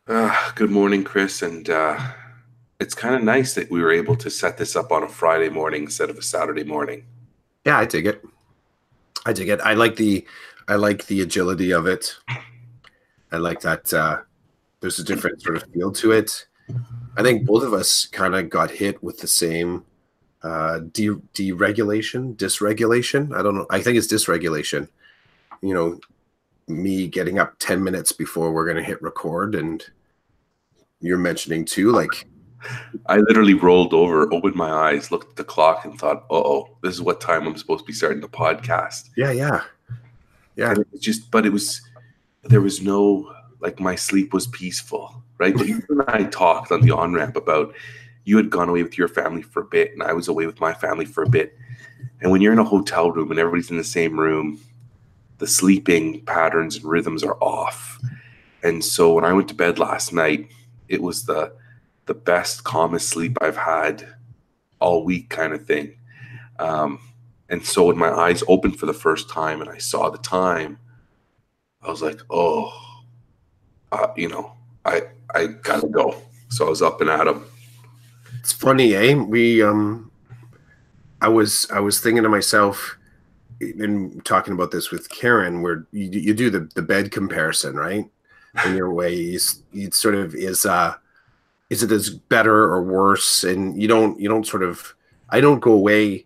Good morning, Chris. And it's kind of nice that we were able to set this up on a Friday morning instead of a Saturday morning. Yeah, I dig it. I dig it. I like the agility of it. I like that there's a different sort of feel to it. I think both of us kind of got hit with the same deregulation, dysregulation. I don't know. I think it's dysregulation. You know, me getting up 10 minutes before we're going to hit record, and you're mentioning too, like, I literally rolled over, opened my eyes, looked at the clock, and thought, "Uh-oh, this is what time I'm supposed to be starting the podcast." yeah, yeah, yeah. And it was just, but there was no, like, my sleep was peaceful, right? But you and I talked on the on-ramp about you had gone away with your family for a bit, and I was away with my family for a bit. And when you're in a hotel room and everybody's in the same room, the sleeping patterns and rhythms are off. And so when I went to bed last night, it was the best, calmest sleep I've had all week, kind of thing. Um, and so when my eyes opened for the first time and I saw the time, I was like, oh, you know, I I gotta go. So I was up and at 'em. It's funny, eh? I was thinking to myself, and talking about this with Karen, where you do the bed comparison, right? In your ways, you sort of is it as better or worse? And you don't sort of I don't go away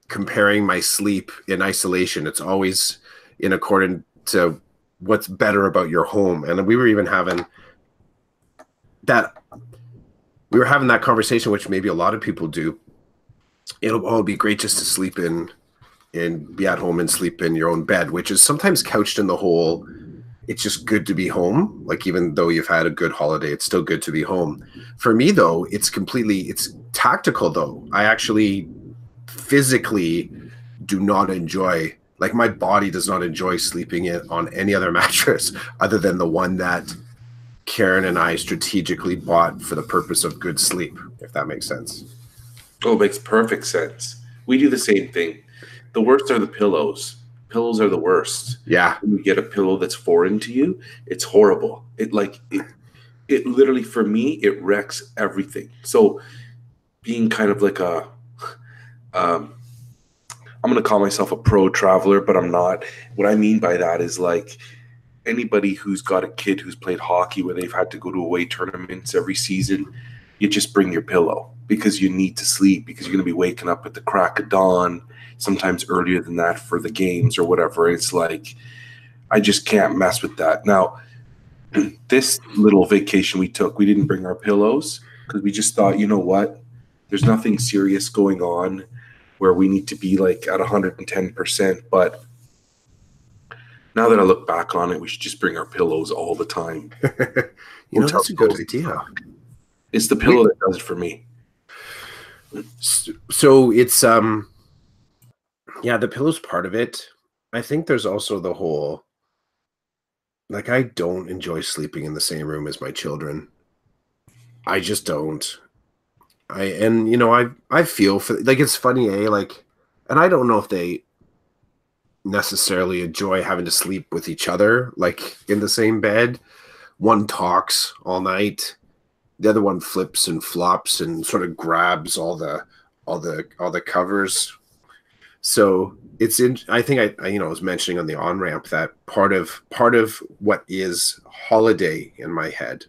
comparing my sleep in isolation. It's always in accordance to what's better about your home. And that we were having that conversation, which maybe a lot of people do. It'll be great just to sleep in and be at home and sleep in your own bed, which is sometimes couched in the whole it's just good to be home. Like, even though you've had a good holiday, it's still good to be home. For me though, it's tactical though. I actually physically do not enjoy, like, my body does not enjoy sleeping in on any other mattress other than the one that Karen and I strategically bought for the purpose of good sleep, if that makes sense. Oh, it makes perfect sense. We do the same thing. The worst are the pillows. Pillows are the worst. Yeah. When you get a pillow that's foreign to you, it's horrible. It literally, for me, it wrecks everything. So being kind of like um, I'm gonna call myself a pro traveler, but I'm not. What I mean by that is, like, anybody who's got a kid who's played hockey where they've had to go to away tournaments every season, you just bring your pillow because you need to sleep, because you're going to be waking up at the crack of dawn, sometimes earlier than that for the games or whatever. It's like, I just can't mess with that. Now, this little vacation we took, we didn't bring our pillows because we just thought, you know what? There's nothing serious going on where we need to be like at 110%. But now that I look back on it, we should just bring our pillows all the time. Hotel That's a good pillows. idea. It's the We, pillow that does it for me. so it's yeah, the pillow's part of it. I think there's also the whole, like, I don't enjoy sleeping in the same room as my children. I just don't. I feel for, like, it's funny, eh? Like, and I don't know if they necessarily enjoy having to sleep with each other, like, in the same bed. One talks all night, the other one flips and flops and sort of grabs all the covers. So it's in. I think I was mentioning on the on ramp that part of what is holiday in my head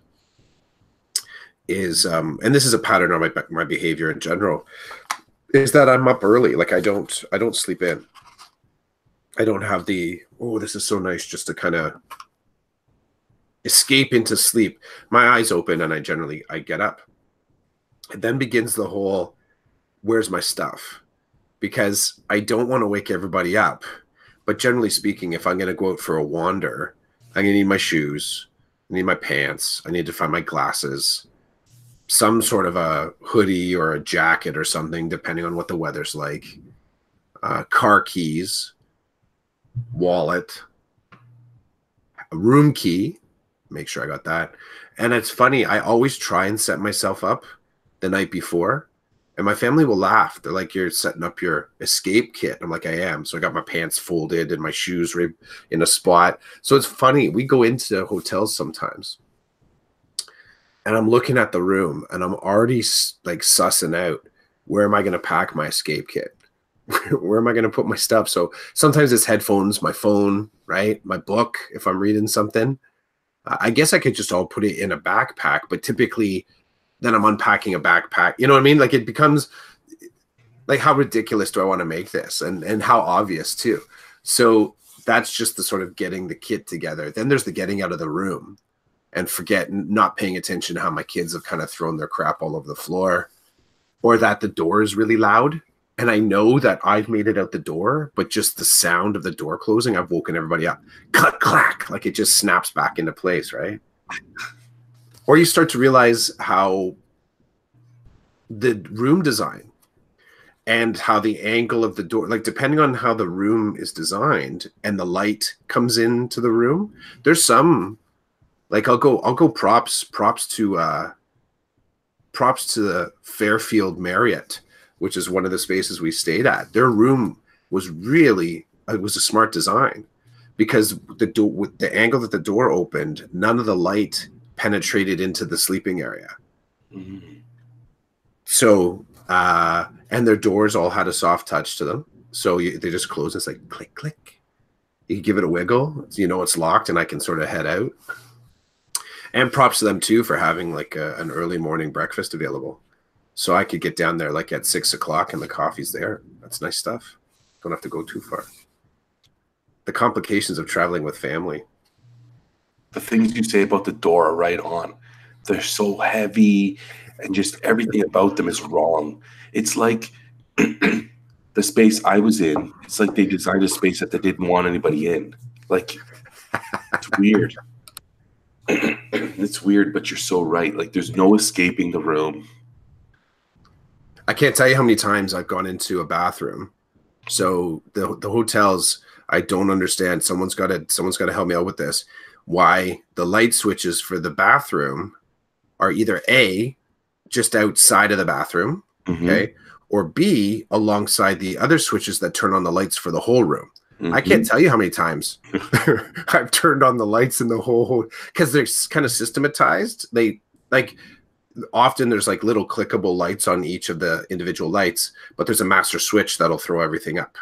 is, and this is a pattern on my behavior in general, is that I'm up early. Like, I don't sleep in. I don't have the, oh, this is so nice just to kind of escape into sleep. My eyes open and I get up. And then begins the whole, where's my stuff? Because I don't want to wake everybody up. But generally speaking, if I'm going to go out for a wander, I'm going to need my shoes, I need my pants, I need to find my glasses, some sort of a hoodie or a jacket or something, depending on what the weather's like, car keys, wallet, a room key, make sure I got that. And it's funny, I always try and set myself up the night before. And my family will laugh. They're like, you're setting up your escape kit. I'm like, I am. So I got my pants folded and my shoes in a spot. So it's funny. We go into hotels sometimes and I'm looking at the room, and I'm already like sussing out, where am I going to pack my escape kit? Where am I going to put my stuff? So sometimes it's headphones, my phone, right? My book, if I'm reading something. I guess I could just all put it in a backpack, but typically then I'm unpacking a backpack. You know what I mean? Like, it becomes like, how ridiculous do I want to make this? And how obvious too. So that's just the sort of getting the kit together. Then there's the getting out of the room and not paying attention to how my kids have kind of thrown their crap all over the floor, or that the door is really loud. And I know that I've made it out the door, but just the sound of the door closing, I've woken everybody up. Click, clack, like it just snaps back into place, right? Or you start to realize how the room design and how the angle of the door, like depending on how the room is designed and the light comes into the room, there's some, like I'll go props to the Fairfield Marriott, which is one of the spaces we stayed at. Their room was really, it was a smart design, because with the angle that the door opened, none of the light penetrated into the sleeping area. Mm-hmm. So, and their doors all had a soft touch to them. So they just close. It's like click, click. You give it a wiggle, you know it's locked, and I can sort of head out. And props to them too for having like an early morning breakfast available. So I could get down there like at 6 o'clock and the coffee's there. That's nice stuff. Don't have to go too far. The complications of traveling with family. The things you say about the door are right on. They're so heavy, and just everything about them is wrong. It's like the space I was in, it's like they designed a space that they didn't want anybody in. Like, it's weird. It's weird, but you're so right. Like, there's no escaping the room. I can't tell you how many times I've gone into a bathroom. So the hotels, I don't understand. Someone's got to help me out with this. Why the light switches for the bathroom are either A, just outside of the bathroom, mm-hmm. okay, or B, alongside the other switches that turn on the lights for the whole room. Mm-hmm. I can't tell you how many times I've turned on the lights in the whole, because they're kind of systematized. They like, often there's like little clickable lights on each of the individual lights, but there's a master switch that'll throw everything up,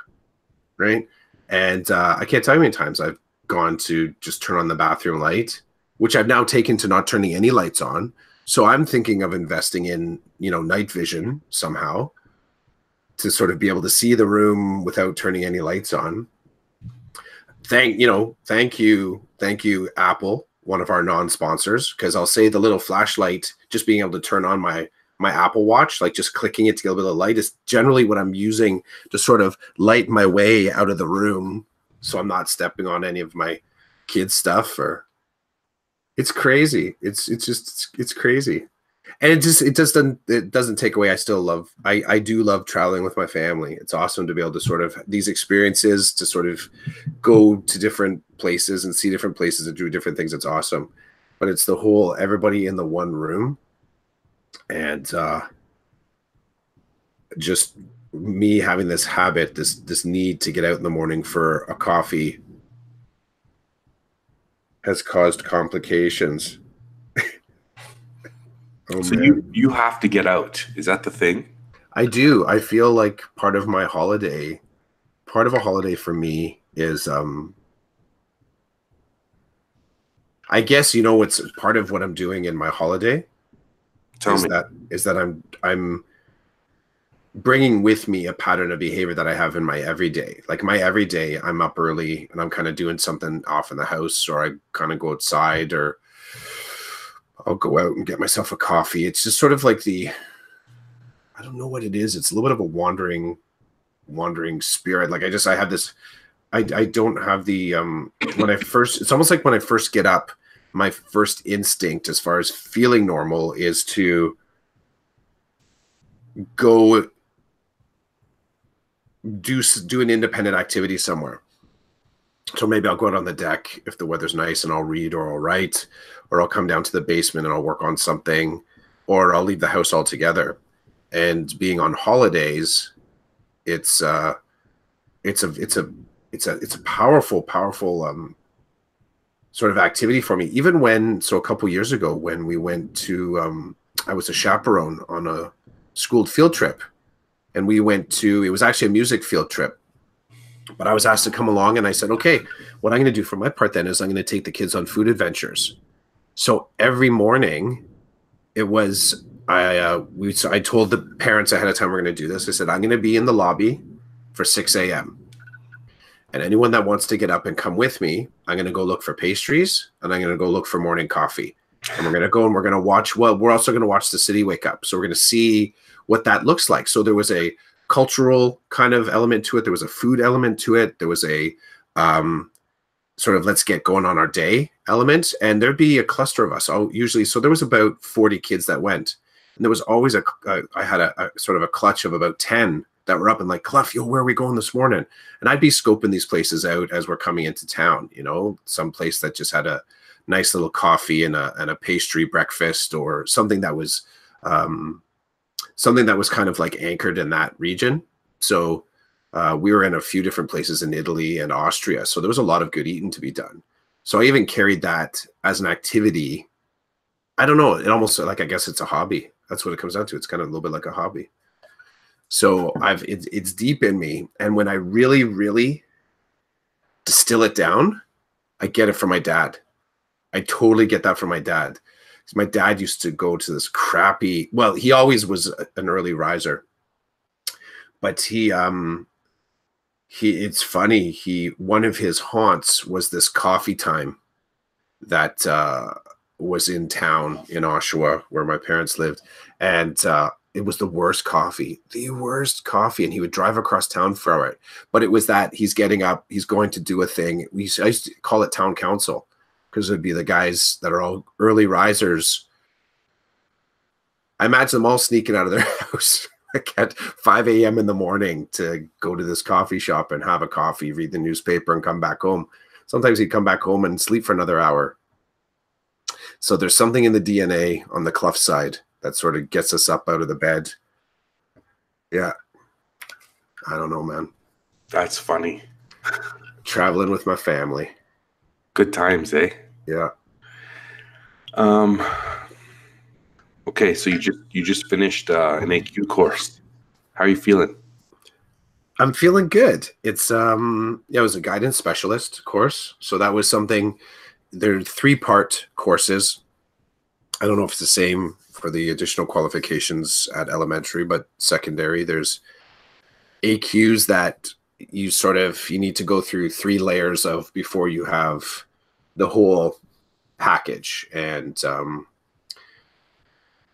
right? And I can't tell you how many times I've gone to just turn on the bathroom light, which I've now taken to not turning any lights on. So I'm thinking of investing in, night vision somehow to sort of be able to see the room without turning any lights on. Thank you, Apple, one of our non-sponsors, because I'll say the little flashlight, just being able to turn on my Apple Watch, like just clicking it to get a bit of light, is generally what I'm using to sort of light my way out of the room, so I'm not stepping on any of my kids' stuff. Or it's crazy. It's crazy, and it doesn't take away. I do love traveling with my family. It's awesome to be able to sort of these experiences, to sort of go to different places and see different places and do different things. It's awesome, but it's the whole everybody in the one room, and just me having this habit, this need to get out in the morning for a coffee has caused complications. Oh, so you have to get out. Is that the thing? I do. I feel like part of a holiday for me is I guess it's part of what I'm doing in my holiday. Is that I'm bringing with me a pattern of behavior that I have in my everyday. Like my everyday, I'm up early and I'm kind of doing something off in the house, or I kind of go outside, or I'll go out and get myself a coffee. It's just sort of like I don't know what it is. It's a little bit of a wandering spirit. Like I have this, I don't have the, it's almost like when I first get up, my first instinct as far as feeling normal is to go do an independent activity somewhere. So maybe I'll go out on the deck if the weather's nice, and I'll read, or I'll write, or I'll come down to the basement and I'll work on something, or I'll leave the house altogether. And being on holidays, it's a powerful sort of activity for me. Even when, so a couple years ago, when we went to, I was a chaperone on a school field trip, and we went to, it was actually a music field trip, but I was asked to come along, and I said, okay, what I'm going to do for my part then is I'm going to take the kids on food adventures. So every morning it was, I told the parents ahead of time we're going to do this. I said, I'm going to be in the lobby for 6 a.m. And anyone that wants to get up and come with me, I'm going to go look for pastries, and I'm going to go look for morning coffee. And we're going to go and we're going to watch, well, we're also going to watch the city wake up. So we're going to see what that looks like. So there was a cultural kind of element to it. There was a food element to it. There was a sort of let's get going on our day element. And there'd be a cluster of us. Usually, so there was about 40 kids that went. And there was always I had a sort of a clutch of about 10 that were up and like, Clough, yo, where are we going this morning? And I'd be scoping these places out as we're coming into town, you know, some place that just had a nice little coffee and a pastry breakfast, or something that was kind of like anchored in that region. So we were in a few different places in Italy and Austria. So there was a lot of good eating to be done. So I even carried that as an activity. I don't know. It almost, like, I guess it's a hobby. That's what it comes down to. It's kind of a little bit like a hobby. So it's deep in me. And when I really, really distill it down, I get it from my dad. I totally get that from my dad. My dad used to go to this crappy, well, he always was an early riser, but it's funny. One of his haunts was this coffee time that was in town in Oshawa, where my parents lived. And it was the worst coffee. And he would drive across town for it. But it was that he's getting up, he's going to do a thing. I used to call it town council, because it would be the guys that are all early risers. I imagine them all sneaking out of their house like at 5 a.m. in the morning to go to this coffee shop and have a coffee, read the newspaper, and come back home. Sometimes he'd come back home and sleep for another hour. So there's something in the DNA on the Clough side that sort of gets us up out of the bed. Yeah. I don't know, man. That's funny. Traveling with my family. Good times, eh? Yeah. Okay, so you just finished an AQ course. How are you feeling? I'm feeling good. It's it was a guidance specialist course. So that was something. There are 3-part courses. I don't know if it's the same for the additional qualifications at elementary, but secondary, there's AQs that you need to go through 3 layers of before you have the whole package. And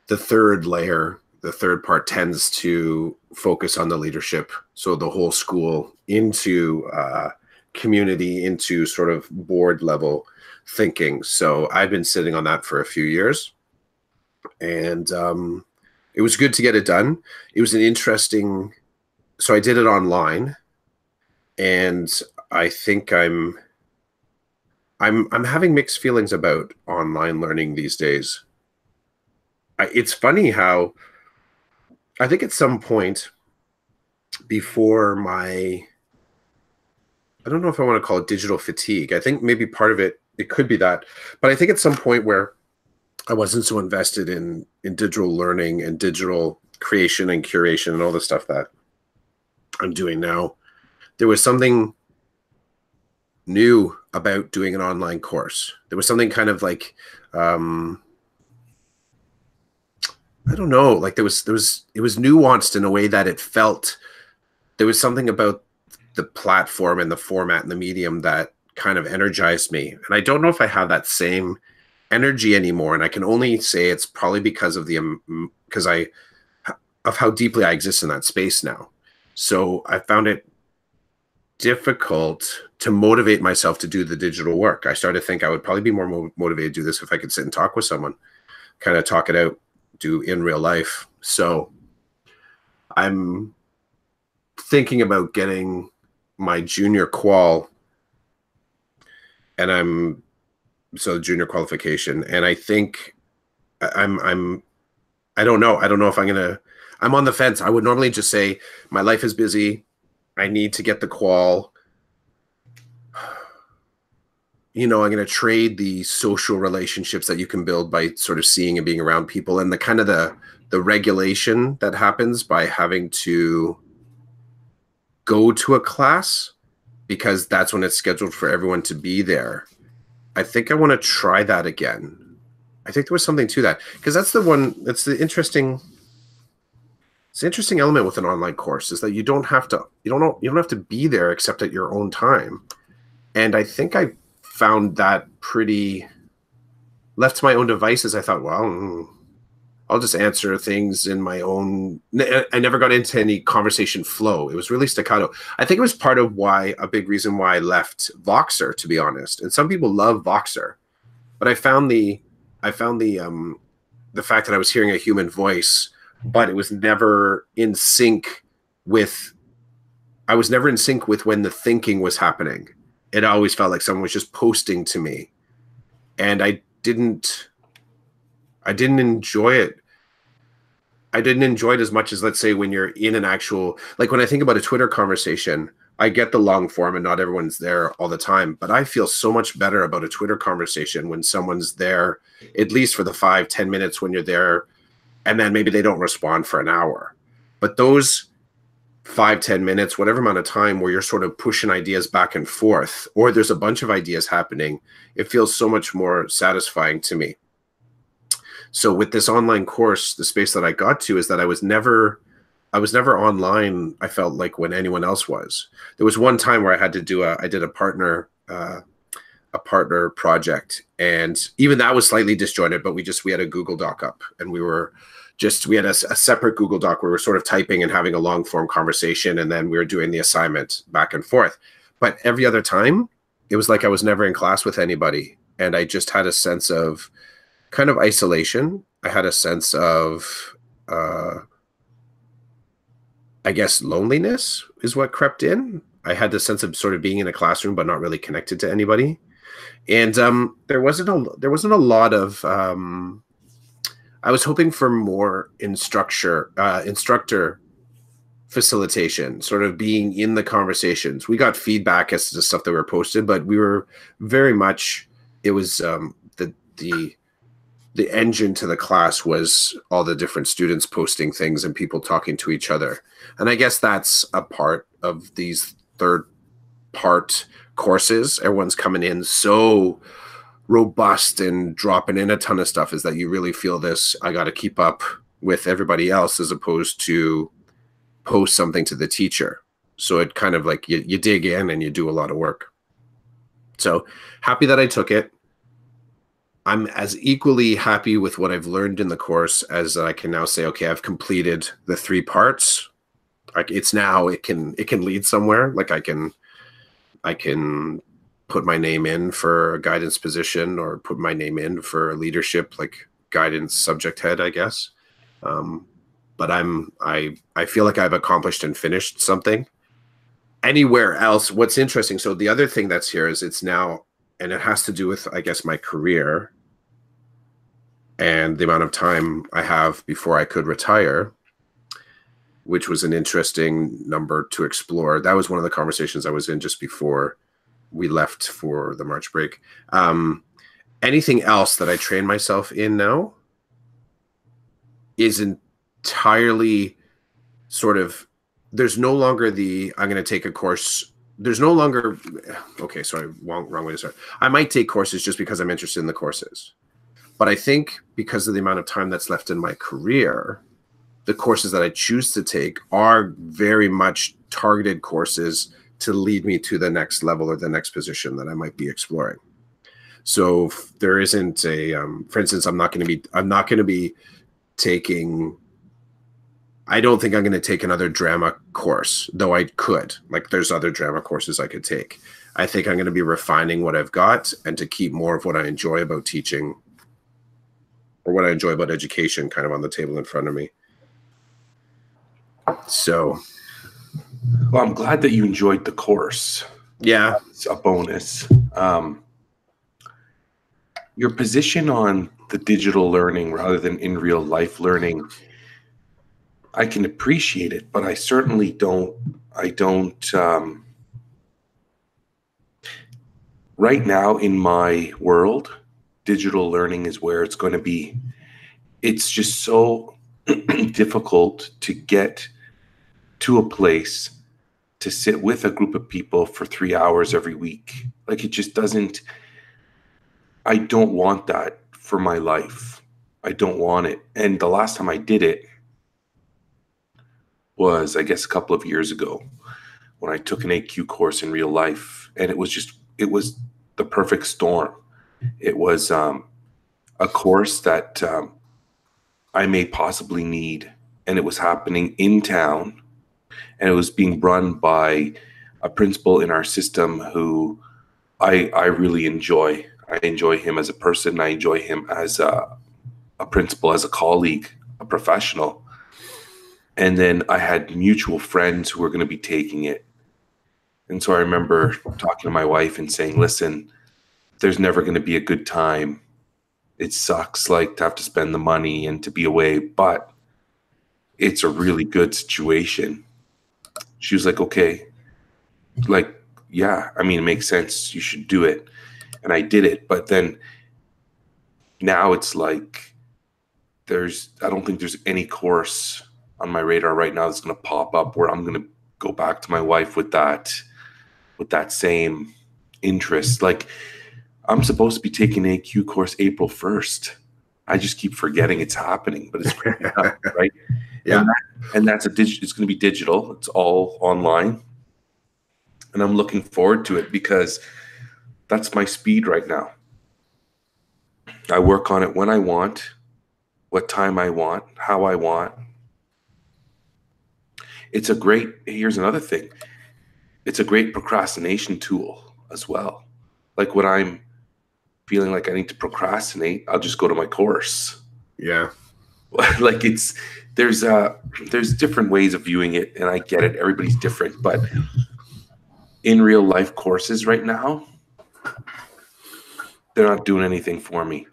the third layer, the third part, tends to focus on the leadership. So the whole school into community, into sort of board level thinking. So I've been sitting on that for a few years, and it was good to get it done. It was an interesting, so I did it online, and I think I'm having mixed feelings about online learning these days. It's funny how I think at some point before I don't know if I want to call it digital fatigue. I think maybe part of it could be that, but I think at some point where I wasn't so invested in digital learning and digital creation and curation and all the stuff that I'm doing now, there was something new about doing an online course. There was something kind of like, I don't know, like it was nuanced in a way that it felt, there was something about the platform and the format and the medium that kind of energized me. And I don't know if I have that same energy anymore. And I can only say it's probably because of of how deeply I exist in that space now. So I found it difficult to motivate myself to do the digital work. I started to think I would probably be more motivated to do this if I could sit and talk with someone, kind of talk it out, do in real life. So I'm thinking about getting my junior qual, and so junior qualification. And I think I don't know. I don't know if I'm on the fence. I would normally just say my life is busy. I need to get the qual. I'm going to trade the social relationships that you can build by sort of seeing and being around people, and the kind of the regulation that happens by having to go to a class because that's when it's scheduled for everyone to be there. I think I want to try that again. I think there was something to that, because that's the interesting element with an online course, is that you don't have to be there except at your own time. And I think I found that pretty left to my own devices. I thought, well, I'll just answer things in my own. I never got into any conversation flow. It was really staccato. I think it was part of a big reason why I left Voxer, to be honest. And some people love Voxer, but I found the fact that I was hearing a human voice, but it was never in sync with. I was never in sync with when the thinking was happening. It always felt like someone was just posting to me, and I didn't enjoy it. I didn't enjoy it as much as, let's say, when you're in an actual, like when I think about a Twitter conversation, I get the long form and not everyone's there all the time, but I feel so much better about a Twitter conversation when someone's there, at least for the 5-10 minutes when you're there, and then maybe they don't respond for an hour. But those 5-10 minutes, whatever amount of time where you're sort of pushing ideas back and forth, or there's a bunch of ideas happening, it feels so much more satisfying to me. So with this online course, the space that I got to is that I was never online, I felt like, when anyone else was. There was one time where I had to I did a partner project, and even that was slightly disjointed, but we had a Google Doc up, and we had a separate Google Doc where we were sort of typing and having a long form conversation, and then we were doing the assignment back and forth. But every other time, it was like I was never in class with anybody, and I just had a sense of kind of isolation. I had a sense of, I guess, loneliness is what crept in. I had the sense of sort of being in a classroom but not really connected to anybody, and there wasn't a lot of. I was hoping for more instructor facilitation, sort of being in the conversations. We got feedback as to the stuff that were posted, but we were very much. It was the engine to the class was all the different students posting things and people talking to each other. And I guess that's a part of these third part courses. Everyone's coming in so robust and dropping in a ton of stuff, is that you really feel this, I got to keep up with everybody else, as opposed to post something to the teacher. So it kind of like you dig in and you do a lot of work. So happy that I took it. I'm as equally happy with what I've learned in the course as I can now say, okay, I've completed the 3 parts. Like it can lead somewhere. Like I can put my name in for a guidance position, or put my name in for a leadership, like guidance subject head, I guess. But I feel like I've accomplished and finished something. Anywhere else, what's interesting, so the other thing that's here is it's now, and it has to do with, I guess, my career and the amount of time I have before I could retire, which was an interesting number to explore. That was one of the conversations I was in just before we left for the March break. Anything else that I train myself in now is entirely sort of, there's no longer I'm going to take a course. There's no longer, okay, sorry, wrong way to start. I might take courses just because I'm interested in the courses. But I think because of the amount of time that's left in my career, the courses that I choose to take are very much targeted courses to lead me to the next level or the next position that I might be exploring. So there isn't for instance, I'm not going to be taking, I don't think I'm going to take another drama course, though I could. Like there's other drama courses I could take. I think I'm going to be refining what I've got, and to keep more of what I enjoy about teaching, or what I enjoy about education, kind of on the table in front of me. So. Well, I'm glad that you enjoyed the course. Yeah. It's a bonus. Your position on the digital learning rather than in real life learning, I can appreciate it, but I certainly don't right now in my world, digital learning is where it's going to be. It's just so difficult to get to a place to sit with a group of people for 3 hours every week. Like it just doesn't, I don't want that for my life. I don't want it. And the last time I did it was, I guess, a couple of years ago when I took an AQ course in real life. And it was the perfect storm. It was a course that I may possibly need. And it was happening in town. And it was being run by a principal in our system who I really enjoy. I enjoy him as a person. I enjoy him as a principal, as a colleague, a professional. And then I had mutual friends who were going to be taking it. And so I remember talking to my wife and saying, listen, there's never going to be a good time. It sucks like to have to spend the money and to be away, but it's a really good situation. She was like, okay, like, yeah, I mean, it makes sense. You should do it. And I did it. But then now it's like, I don't think there's any course on my radar right now that's going to pop up where I'm going to go back to my wife with that same interest. Like I'm supposed to be taking an AQ course April 1st. I just keep forgetting it's happening, but it's right. Yeah. And that's it's going to be digital. It's all online. And I'm looking forward to it because that's my speed right now. I work on it when I want, what time I want, how I want. Here's another thing. It's a great procrastination tool as well. Like when I'm feeling like I need to procrastinate, I'll just go to my course. Yeah. Like there's different ways of viewing it, and I get it. Everybody's different, but in real life courses right now, they're not doing anything for me.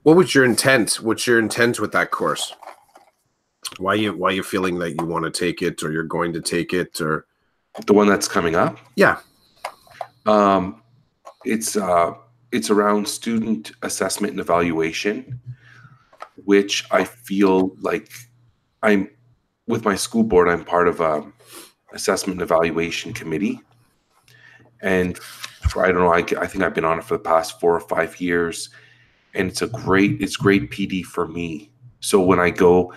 What was your intent? What's your intent with that course? Why you feeling that you want to take it, or you're going to take it, or the one that's coming up? Yeah. It's around student assessment and evaluation, which I feel like with my school board, I'm part of a assessment and evaluation committee. And I don't know, I think I've been on it for the past 4 or 5 years, and it's great PD for me. So when I go,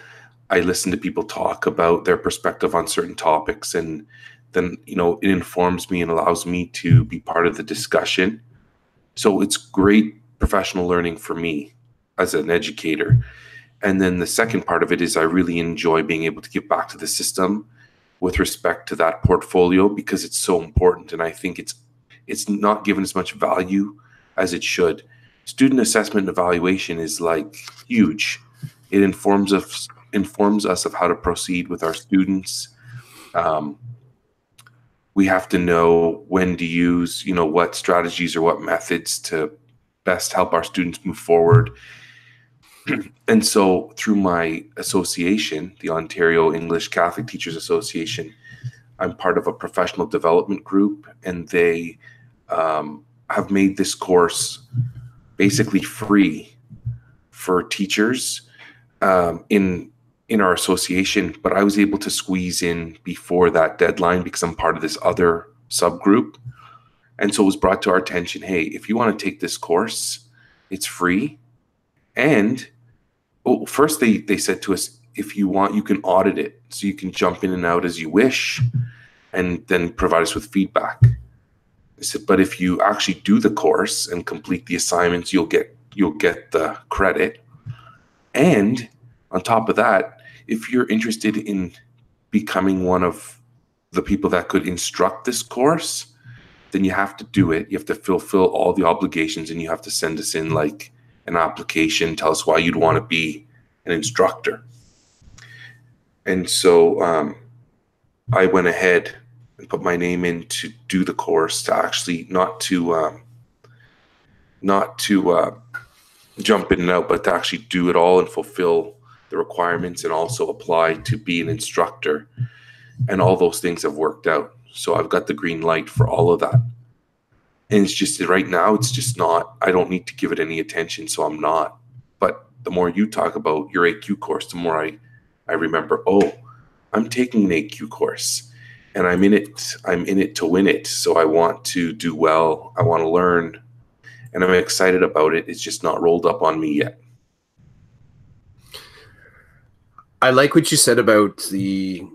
I listen to people talk about their perspective on certain topics, and then, it informs me and allows me to be part of the discussion. So it's great professional learning for me as an educator. And then the second part of it is I really enjoy being able to give back to the system with respect to that portfolio, because it's so important. And I think it's not given as much value as it should. Student assessment and evaluation is like huge. It informs us of how to proceed with our students. We have to know when to use, what strategies or what methods to best help our students move forward. And so through my association, the Ontario English Catholic Teachers Association, I'm part of a professional development group, and they have made this course basically free for teachers in our association. But I was able to squeeze in before that deadline because I'm part of this other subgroup. And so it was brought to our attention, hey, if you want to take this course, it's free. And first they said to us, if you want, you can audit it. So you can jump in and out as you wish and then provide us with feedback. I said, but if you actually do the course and complete the assignments, you'll get the credit. And on top of that, if you're interested in becoming one of the people that could instruct this course, then you have to do it. You have to fulfill all the obligations, and you have to send us in like an application, tell us why you'd want to be an instructor. And so I went ahead and put my name in to do the course, to actually not to jump in and out, but to actually do it all and fulfill the requirements and also apply to be an instructor. And all those things have worked out. So I've got the green light for all of that. And it's just right now, it's just not, I don't need to give it any attention, so I'm not. But the more you talk about your AQ course, the more I remember, oh, I'm taking an AQ course and I'm in it to win it. So I want to do well. I want to learn and I'm excited about it. It's just not rolled up on me yet. I like what you said about the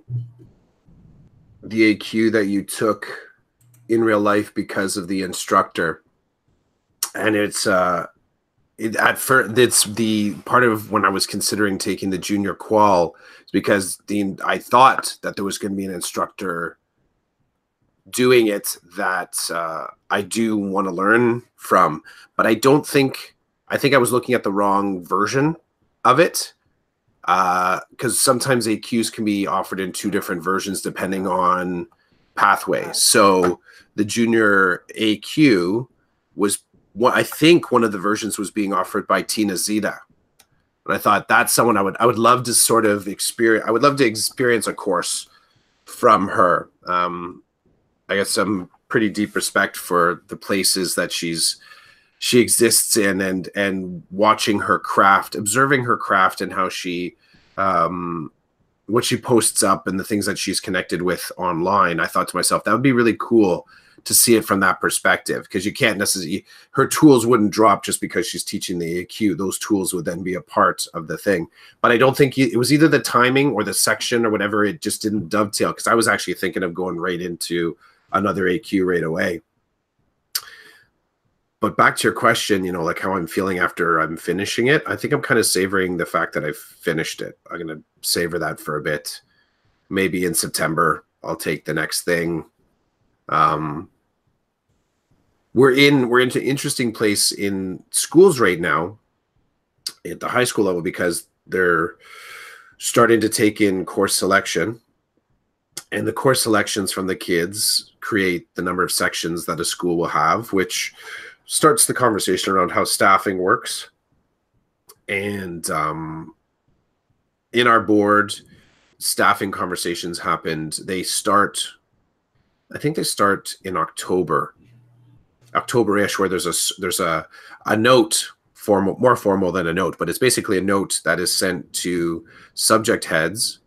AQ that you took in real life because of the instructor. And it's the part of when I was considering taking the junior qual is because I thought that there was going to be an instructor doing it that I do want to learn from, but I think I was looking at the wrong version of it, because sometimes AQs can be offered in 2 different versions depending on pathway. So the junior AQ was I think one of the versions was being offered by Tina Zita. And I thought that's someone I would love to sort of experience. I would love to experience a course from her. I got some pretty deep respect for the places that she exists in, and watching her craft, observing her craft and how she, what she posts up and the things that she's connected with online. I thought to myself, that would be really cool to see it from that perspective, because you can't necessarily, her tools wouldn't drop just because she's teaching the AQ. Those tools would then be a part of the thing. But I don't think it was either the timing or the section or whatever. It just didn't dovetail, because I was actually thinking of going right into another AQ right away. But back to your question, like how I'm feeling after I'm finishing it, I think I'm kind of savoring the fact that I've finished it. I'm going to savor that for a bit. Maybe in September, I'll take the next thing. We're into interesting place in schools right now at the high school level, because they're starting to take in course selection, and the course selections from the kids create the number of sections that a school will have, which starts the conversation around how staffing works. And in our board, staffing conversations happened. I think they start in October-ish, where there's a note, more formal than a note, but it's basically a note that is sent to subject heads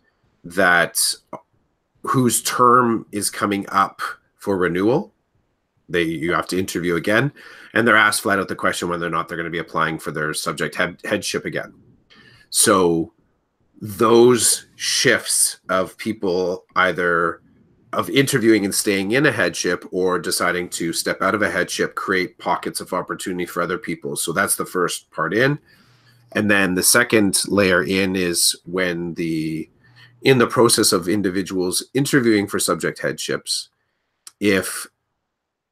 whose term is coming up for renewal. You have to interview again, and they're asked flat out the question whether or not they're going to be applying for their subject headship again. So those shifts of people either of interviewing and staying in a headship or deciding to step out of a headship create pockets of opportunity for other people. So that's the first part in. And then the second layer in is when in the process of individuals interviewing for subject headships, if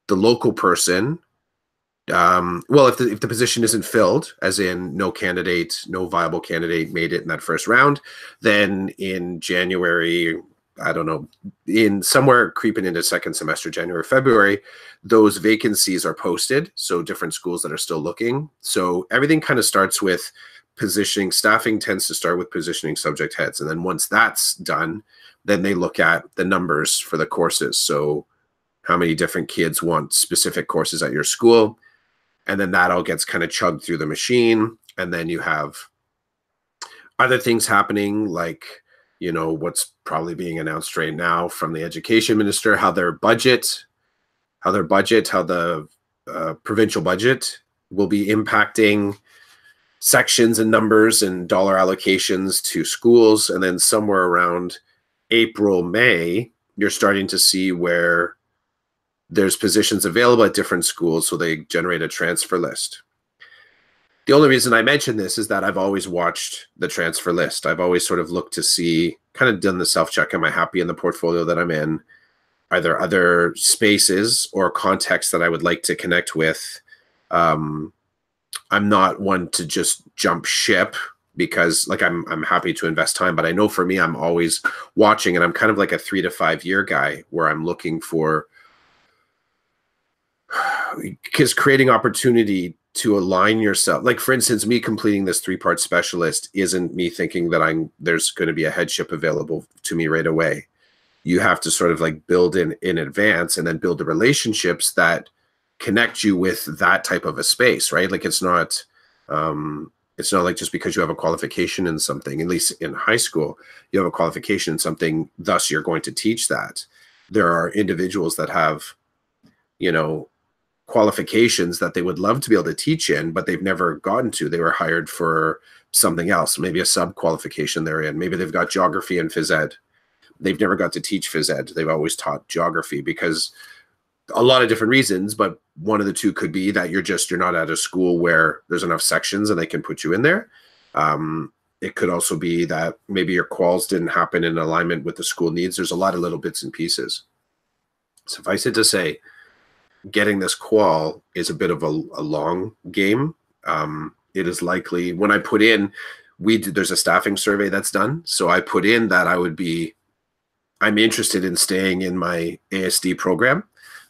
the local person, if the position isn't filled, as in no viable candidate made it in that first round, then in January, I don't know, in somewhere creeping into second semester, January, February, those vacancies are posted. So different schools that are still looking. So everything kind of starts with positioning. Staffing tends to start with positioning subject heads. And then once that's done, then they look at the numbers for the courses. So how many different kids want specific courses at your school? And then that all gets kind of chugged through the machine. And then you have other things happening, like, what's probably being announced right now from the education minister, how the provincial budget will be impacting sections and numbers and dollar allocations to schools. And then somewhere around April, May, you're starting to see where there's positions available at different schools. So they generate a transfer list. The only reason I mention this is that I've always watched the transfer list. I've always sort of looked to see, kind of done the self-check. Am I happy in the portfolio that I'm in? Are there other spaces or contexts that I would like to connect with? I'm not one to just jump ship, because I'm happy to invest time, but I know for me, I'm always watching, and I'm kind of like a 3 to 5 year guy where I'm looking for, because creating opportunity to align yourself, like for instance, me completing this 3-part specialist isn't me thinking that there's going to be a headship available to me right away. You have to sort of like build in advance, and then build the relationships that connect you with that type of a space, right? Like it's not like just because you have a qualification in something, at least in high school, you have a qualification in something, thus you're going to teach that. There are individuals that have, you know, qualifications that they would love to be able to teach in, but they've never gotten to. They were hired for something else, maybe a sub qualification they're in. Maybe they've got geography and phys ed. They've never got to teach phys ed. They've always taught geography because a lot of different reasons, but one of the two could be that you're not at a school where there's enough sections and they can put you in there. It could also be that maybe your quals didn't happen in alignment with the school needs. There's a lot of little bits and pieces. Suffice it to say, getting this qual is a bit of a long game. It is likely when I put in, there's a staffing survey that's done. So I put in that I'm interested in staying in my ASD program.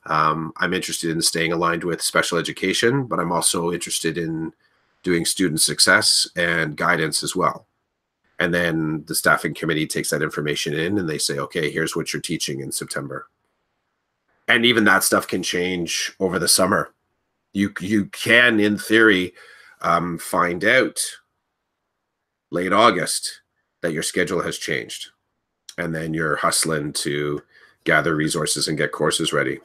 I'm interested in staying aligned with special education, but I'm also interested in doing student success and guidance as well. And then the staffing committee takes that information in and they say, okay, here's what you're teaching in September. And even that stuff can change over the summer. You can, in theory, find out late August that your schedule has changed. And then you're hustling to gather resources and get courses ready.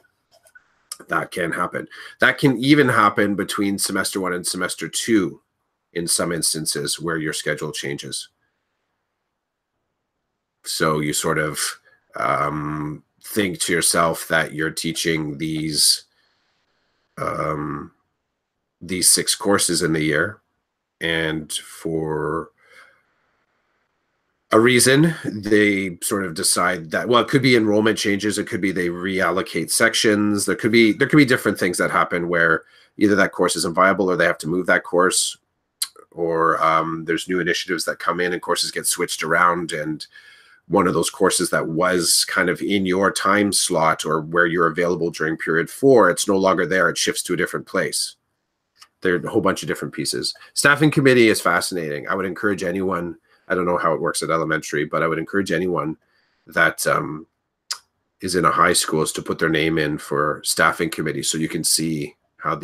That can happen. That can even happen between semester 1 and semester 2 in some instances where your schedule changes. So you sort of think to yourself that you're teaching these 6 courses in the year, and for a reason they sort of decide that, well, it could be enrollment changes, it could be they reallocate sections, there could be different things that happen where either that course isn't viable or they have to move that course, or there's new initiatives that come in and courses get switched around, and one of those courses that was kind of in your time slot or where you're available during period 4, it's no longer there. It shifts to a different place. There are a whole bunch of different pieces. Staffing committee is fascinating. I would encourage anyone, I don't know how it works at elementary, but I would encourage anyone that is in a high school is to put their name in for staffing committee so you can see how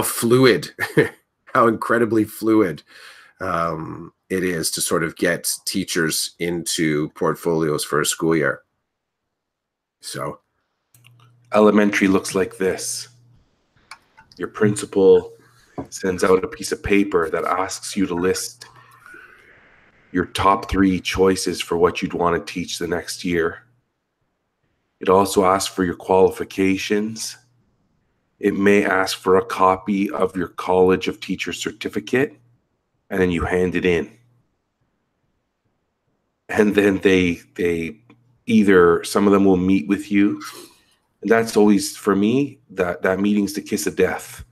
fluid, how incredibly fluid it is to sort of get teachers into portfolios for a school year. So elementary looks like this. Your principal sends out a piece of paper that asks you to list your top 3 choices for what you'd want to teach the next year. It also asks for your qualifications. It may ask for a copy of your College of Teachers certificate, and then you hand it in. And then they either, some of them will meet with you. And that's always, for me, that meeting's the kiss of death.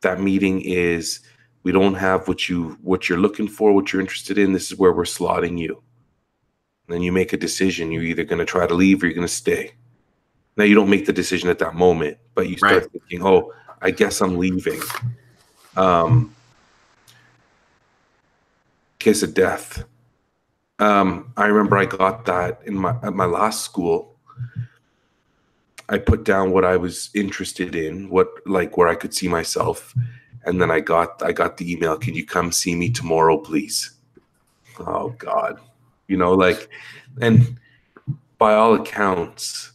That meeting is, we don't have what you're looking for, what you're interested in. This is where we're slotting you. And then you make a decision. You're either going to try to leave or you're going to stay. Now, you don't make the decision at that moment, but you start thinking, oh, I guess I'm leaving. Kiss of death. I remember I got that at my last school. I put down what I was interested in, where I could see myself, and then I got the email, "Can you come see me tomorrow, please?" Oh God, and by all accounts,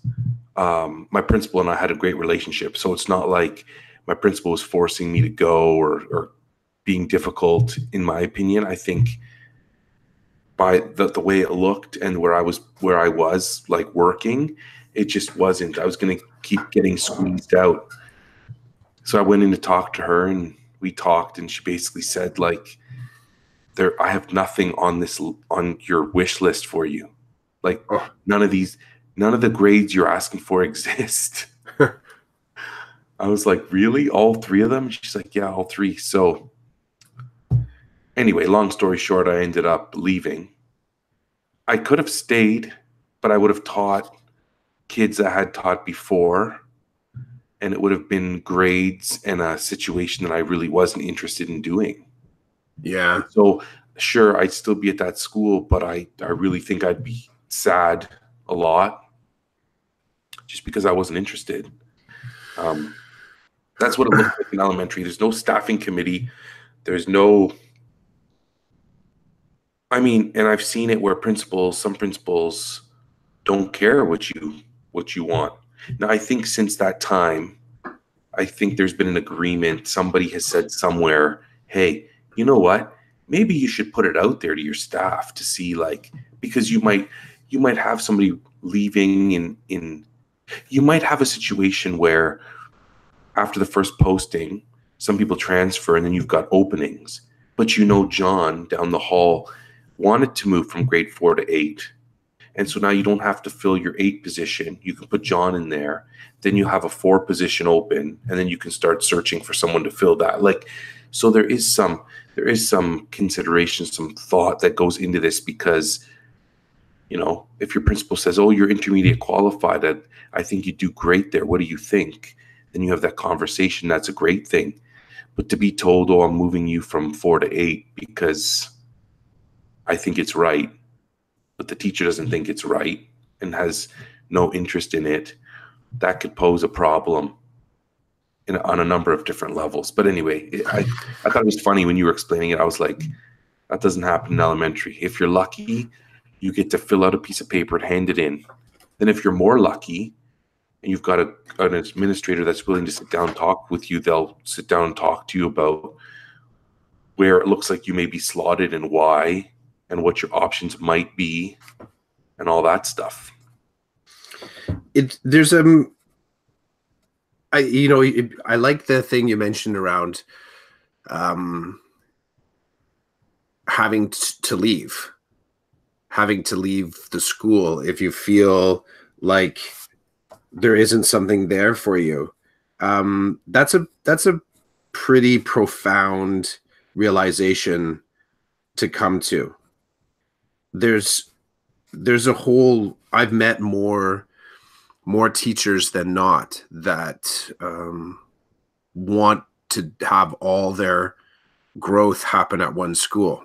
my principal and I had a great relationship. So it's not like my principal was forcing me to go or being difficult, in my opinion. I think by the way it looked and where I was like working, it just wasn't. I was going to keep getting squeezed out. So I went in to talk to her, and we talked, and she basically said, like, I have nothing on your wish list for you. Like, none of the grades you're asking for exist. I was like, really? All 3 of them? She's like, yeah, all 3. So anyway, long story short, I ended up leaving. I could have stayed, but I would have taught kids that I had taught before, and it would have been grades and a situation that I really wasn't interested in doing. Yeah. So sure, I'd still be at that school, but I really think I'd be sad a lot just because I wasn't interested. That's what it looks like in elementary. There's no staffing committee. There's no, I mean, and I've seen it where some principals don't care what you want. Now, I think since that time, I think there's been an agreement. Somebody has said somewhere, hey, you know what? Maybe you should put it out there to your staff to see, like, because you might have somebody leaving in you might have a situation where after the first posting, some people transfer and then you've got openings. But you know John down the hall wanted to move from grade 4 to 8. And so now you don't have to fill your 8 position. You can put John in there. Then you have a 4 position open, and then you can start searching for someone to fill that. Like, so there is some consideration, some thought that goes into this because, you know, if your principal says, "Oh, you're intermediate qualified, I think you do great there. What do you think?" Then you have that conversation. That's a great thing. But to be told, "Oh, I'm moving you from 4 to 8 because I think it's right," but the teacher doesn't think it's right and has no interest in it, that could pose a problem on a number of different levels. But anyway, I thought it was funny when you were explaining it. I was like, that doesn't happen in elementary. If you're lucky, you get to fill out a piece of paper and hand it in. Then if you're more lucky and you've got an administrator that's willing to sit down and talk with you, they'll sit down and talk to you about where it looks like you may be slotted and why, and what your options might be, and all that stuff. I like the thing you mentioned around having to leave the school if you feel like there isn't something there for you. That's a pretty profound realization to come to. There's a whole, I've met more teachers than not that want to have all their growth happen at one school.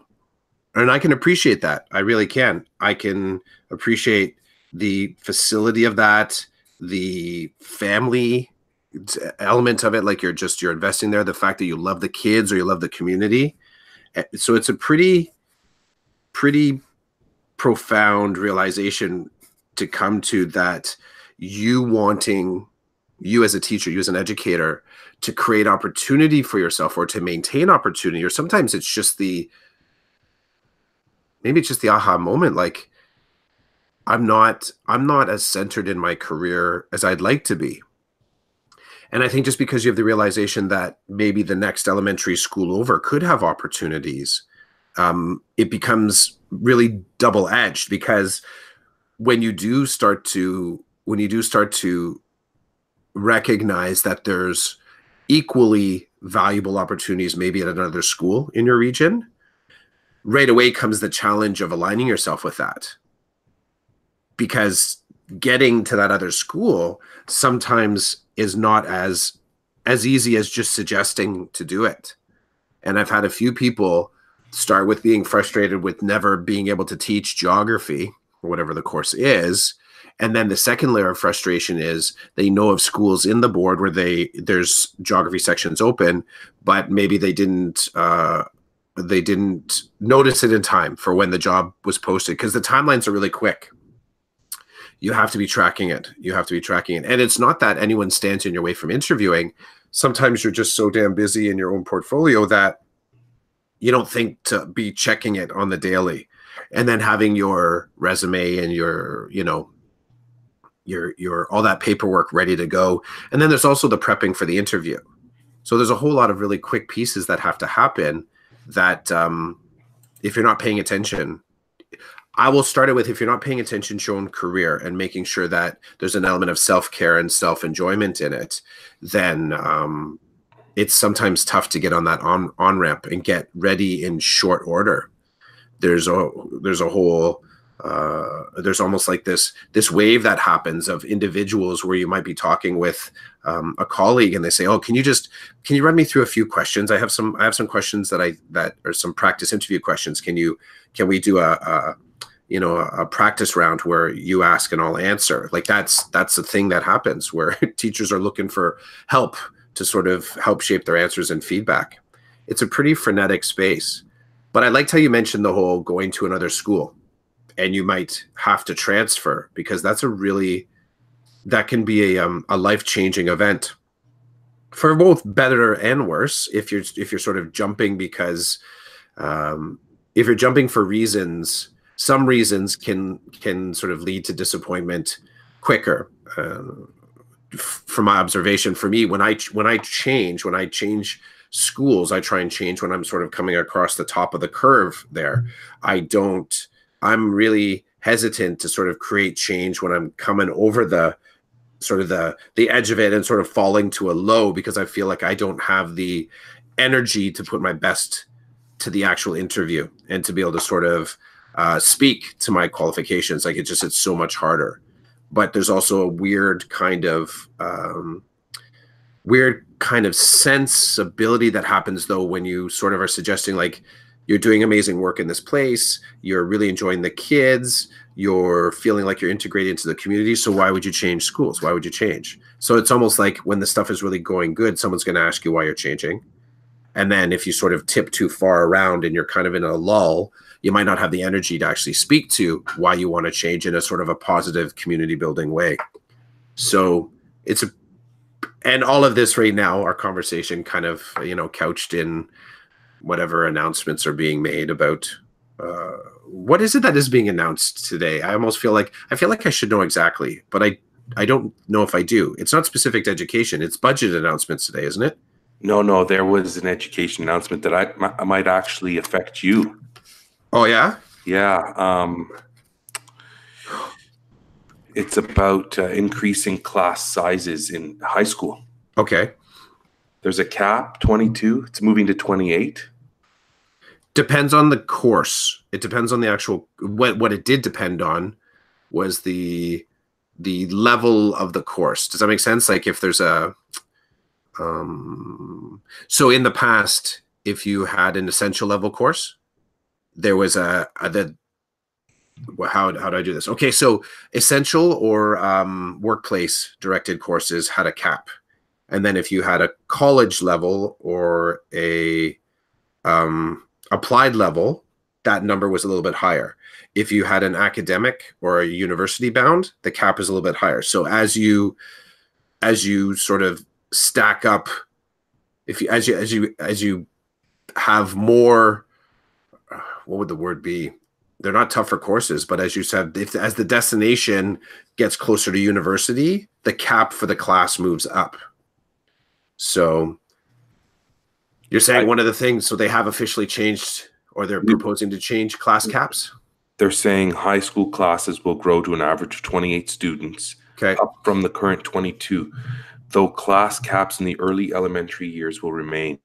And I can appreciate that. I really can. I can appreciate the facility of that, the family element of it, like you're investing there, the fact that you love the kids or you love the community. So it's a pretty profound realization to come to, that you as a teacher, you as an educator, to create opportunity for yourself or to maintain opportunity, or sometimes it's just maybe it's just the aha moment, like I'm not as centered in my career as I'd like to be. And I think just because you have the realization that maybe the next elementary school over could have opportunities, it becomes really double-edged, because when you do start to recognize that there's equally valuable opportunities maybe at another school in your region, right away comes the challenge of aligning yourself with that. Because getting to that other school sometimes is not as easy as just suggesting to do it. And I've had a few people start with being frustrated with never being able to teach geography or whatever the course is. And then the second layer of frustration is they know of schools in the board where there's geography sections open, but maybe they didn't notice it in time for when the job was posted, because the timelines are really quick. You have to be tracking it. And it's not that anyone stands in your way from interviewing. Sometimes you're just so damn busy in your own portfolio that you don't think to be checking it on the daily, and then having your resume and your all that paperwork ready to go. And then there's also the prepping for the interview. So there's a whole lot of really quick pieces that have to happen that if you're not paying attention, I will start it with, if you're not paying attention to your own career and making sure that there's an element of self-care and self-enjoyment in it, then it's sometimes tough to get on that on-ramp and get ready in short order. There's almost like this wave that happens of individuals where you might be talking with a colleague and they say, "Oh, can you run me through a few questions? I have some questions that are some practice interview questions. Can we do a practice round where you ask and I'll answer. Like that's the thing that happens where teachers are looking for help to sort of help shape their answers and feedback. It's a pretty frenetic space. But I liked how you mentioned the whole going to another school and you might have to transfer, because that can be a life-changing event for both better and worse. If you're sort of jumping because if you're jumping for reasons, some reasons can sort of lead to disappointment quicker. From my observation, for me, when I change schools, I try and change when I'm sort of coming across the top of the curve there. I'm really hesitant to sort of create change when I'm coming over the sort of the edge of it and sort of falling to a low, because I feel like I don't have the energy to put my best to the actual interview and to be able to sort of speak to my qualifications. Like it's so much harder. But there's also a weird kind of sensibility that happens though when you sort of are suggesting like you're doing amazing work in this place, you're really enjoying the kids, you're feeling like you're integrated into the community. So why would you change schools? Why would you change? So it's almost like when the stuff is really going good, someone's going to ask you why you're changing. And then if you sort of tip too far around and you're kind of in a lull, you might not have the energy to actually speak to why you want to change in a sort of a positive community building way. So and all of this right now, our conversation kind of, couched in whatever announcements are being made about what is it that is being announced today? I feel like I should know exactly, but I don't know if I do. It's not specific to education. It's budget announcements today, isn't it? No, there was an education announcement that I might actually affect you. Oh, yeah? Yeah. It's about increasing class sizes in high school. Okay. There's a cap, 22. It's moving to 28. Depends on the course. It depends on the actual, what it did depend on was the level of the course. Does that make sense? Like if there's so in the past, if you had an essential level course, there was how do I do this? Okay, so essential or workplace directed courses had a cap. And then if you had a college level or a applied level, that number was a little bit higher. If you had an academic or a university bound, the cap is a little bit higher. So as you sort of stack up, as you have more, what would the word be? They're not tougher courses, but as you said, as the destination gets closer to university, the cap for the class moves up. So you're saying one of the things, so they have officially changed, or they're proposing to change class caps? They're saying high school classes will grow to an average of 28 students, okay, up from the current 22, though class caps in the early elementary years will remain.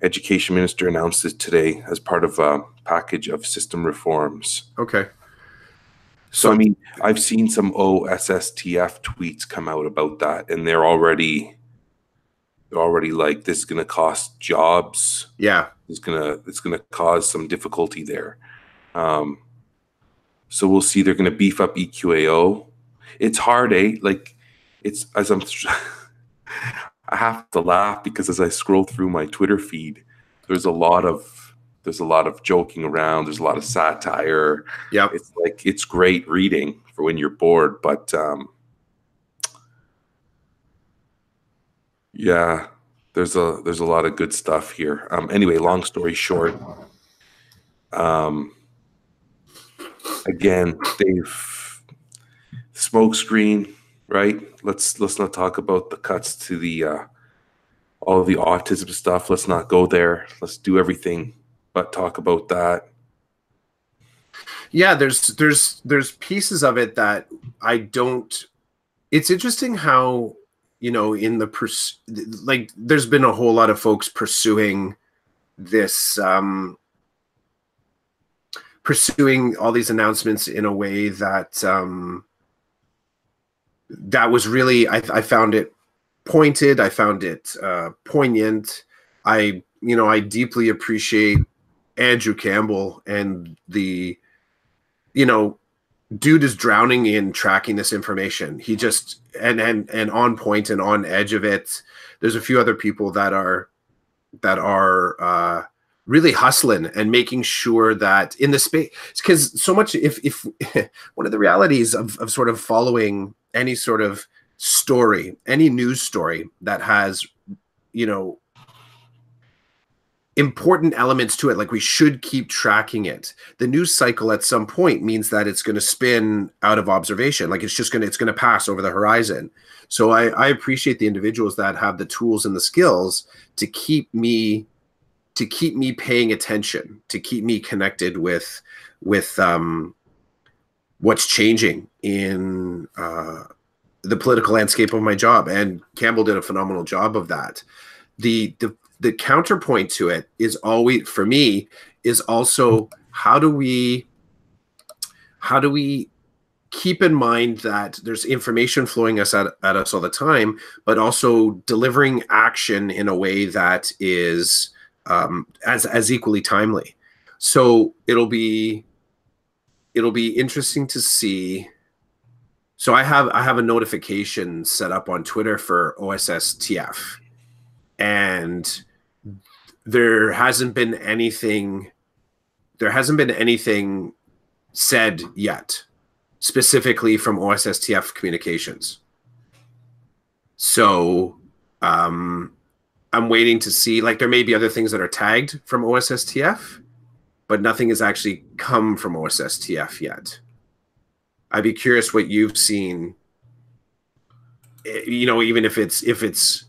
Education Minister announced it today as part of a package of system reforms. Okay. So I mean, I've seen some OSSTF tweets come out about that, and they're already like, this is going to cost jobs. Yeah, it's gonna cause some difficulty there. So we'll see. They're going to beef up EQAO. It's hard, eh? Like, it's as I'm. I have to laugh because as I scroll through my Twitter feed, there's a lot of joking around. There's a lot of satire. Yeah, it's great reading for when you're bored. But yeah, there's a lot of good stuff here. Anyway, long story short, again, they've smokescreen. Right. Let's not talk about the cuts to the all of the autism stuff. Let's not go there. Let's do everything but talk about that. Yeah, there's pieces of it that I don't. It's interesting how, in the there's been a whole lot of folks pursuing this, pursuing all these announcements in a way that. That was really, I found it pointed. I found it poignant. I deeply appreciate Andrew Campbell and the you know, dude is drowning in tracking this information. He just and on point and on edge of it. There's a few other people that are really hustling and making sure that in the space, because so much if one of the realities of sort of following any sort of story, any news story that has, you know, important elements to it, like we should keep tracking it. The news cycle at some point means that it's going to spin out of observation. Like it's going to pass over the horizon. So I appreciate the individuals that have the tools and the skills to keep me paying attention, to keep me connected with what's changing in the political landscape of my job. And Campbell did a phenomenal job of that. The counterpoint to it is always, for me, is also how do we keep in mind that there's information flowing at us all the time, but also delivering action in a way that is as equally timely. So it'll be interesting to see. So I have a notification set up on Twitter for OSSTF, and there hasn't been anything said yet, specifically from OSSTF communications. So I'm waiting to see, like, there may be other things that are tagged from OSSTF, but nothing has actually come from OSSTF yet. I'd be curious what you've seen, you know, even if it's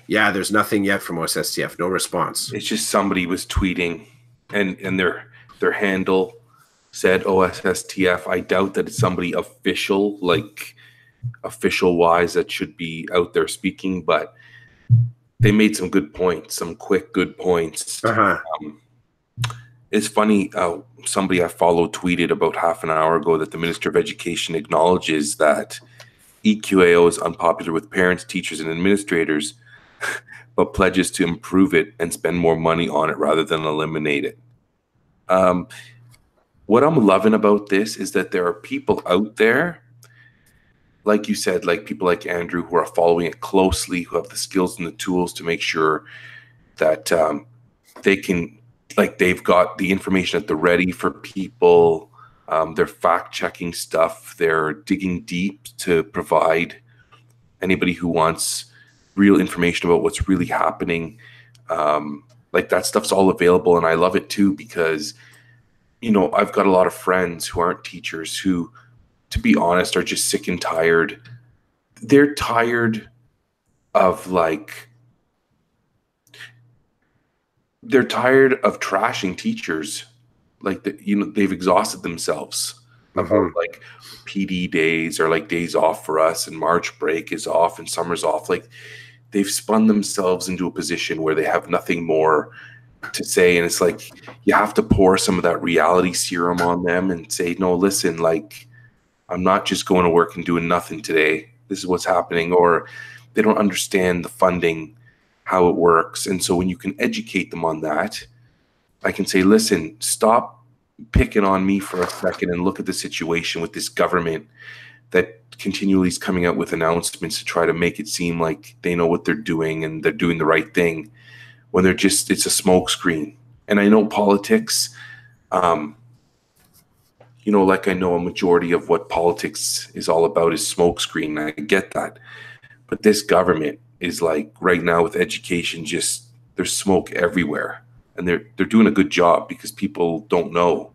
yeah, there's nothing yet from OSSTF, no response. It's just somebody was tweeting and their handle said OSSTF. I doubt that it's somebody official, like official wise, that should be out there speaking, but they made some good points, some quick good points. It's funny, somebody I follow tweeted about half an hour ago that the Minister of Education acknowledges that EQAO is unpopular with parents, teachers, and administrators, but pledges to improve it and spend more money on it rather than eliminate it. What I'm loving about this is that there are people out there, like you said, like people like Andrew, who are following it closely, who have the skills and the tools to make sure that they can, like, they've got the information at the ready for people. They're fact-checking stuff. They're digging deep to provide anybody who wants real information about what's really happening. Like, that stuff's all available, and I love it too, because, you know, I've got a lot of friends who aren't teachers who, to be honest, are just sick and tired. They're tired of, like, they're tired of trashing teachers. Like, you know, they've exhausted themselves about like PD days or like days off for us, and March break is off and summer's off. Like, they've spun themselves into a position where they have nothing more to say. And it's like, you have to pour some of that reality serum on them and say, no, listen, like, I'm not just going to work and doing nothing today. This is what's happening. Or they don't understand the funding, how it works. And so when you can educate them on that, I can say, listen, stop picking on me for a second and look at the situation with this government that continually is coming out with announcements to try to make it seem like they know what they're doing and they're doing the right thing, when they're just, it's a smokescreen. And I know politics, you know, like I know a majority of what politics is all about is smokescreen. I get that. But this government is, like, right now with education, just, there's smoke everywhere. And they're doing a good job because people don't know.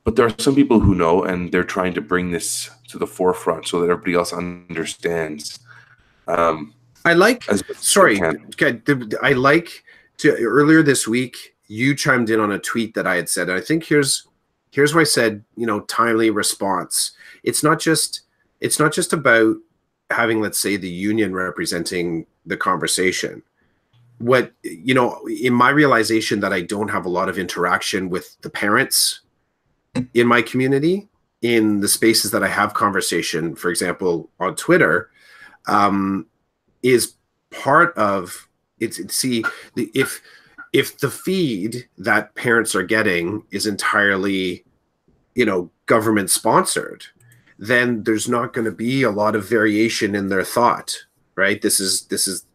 But there are some people who know, and they're trying to bring this to the forefront so that everybody else understands. I like, sorry, I like to, earlier this week, you chimed in on a tweet that I had said. And I think here's where I said, you know, timely response. It's not just about having, let's say, the union representing the conversation. What, you know, in my realization that I don't have a lot of interaction with the parents in my community, in the spaces that I have conversation, for example, on Twitter, is part of it. See, if the feed that parents are getting is entirely government sponsored, then there's not going to be a lot of variation in their thought, right? This is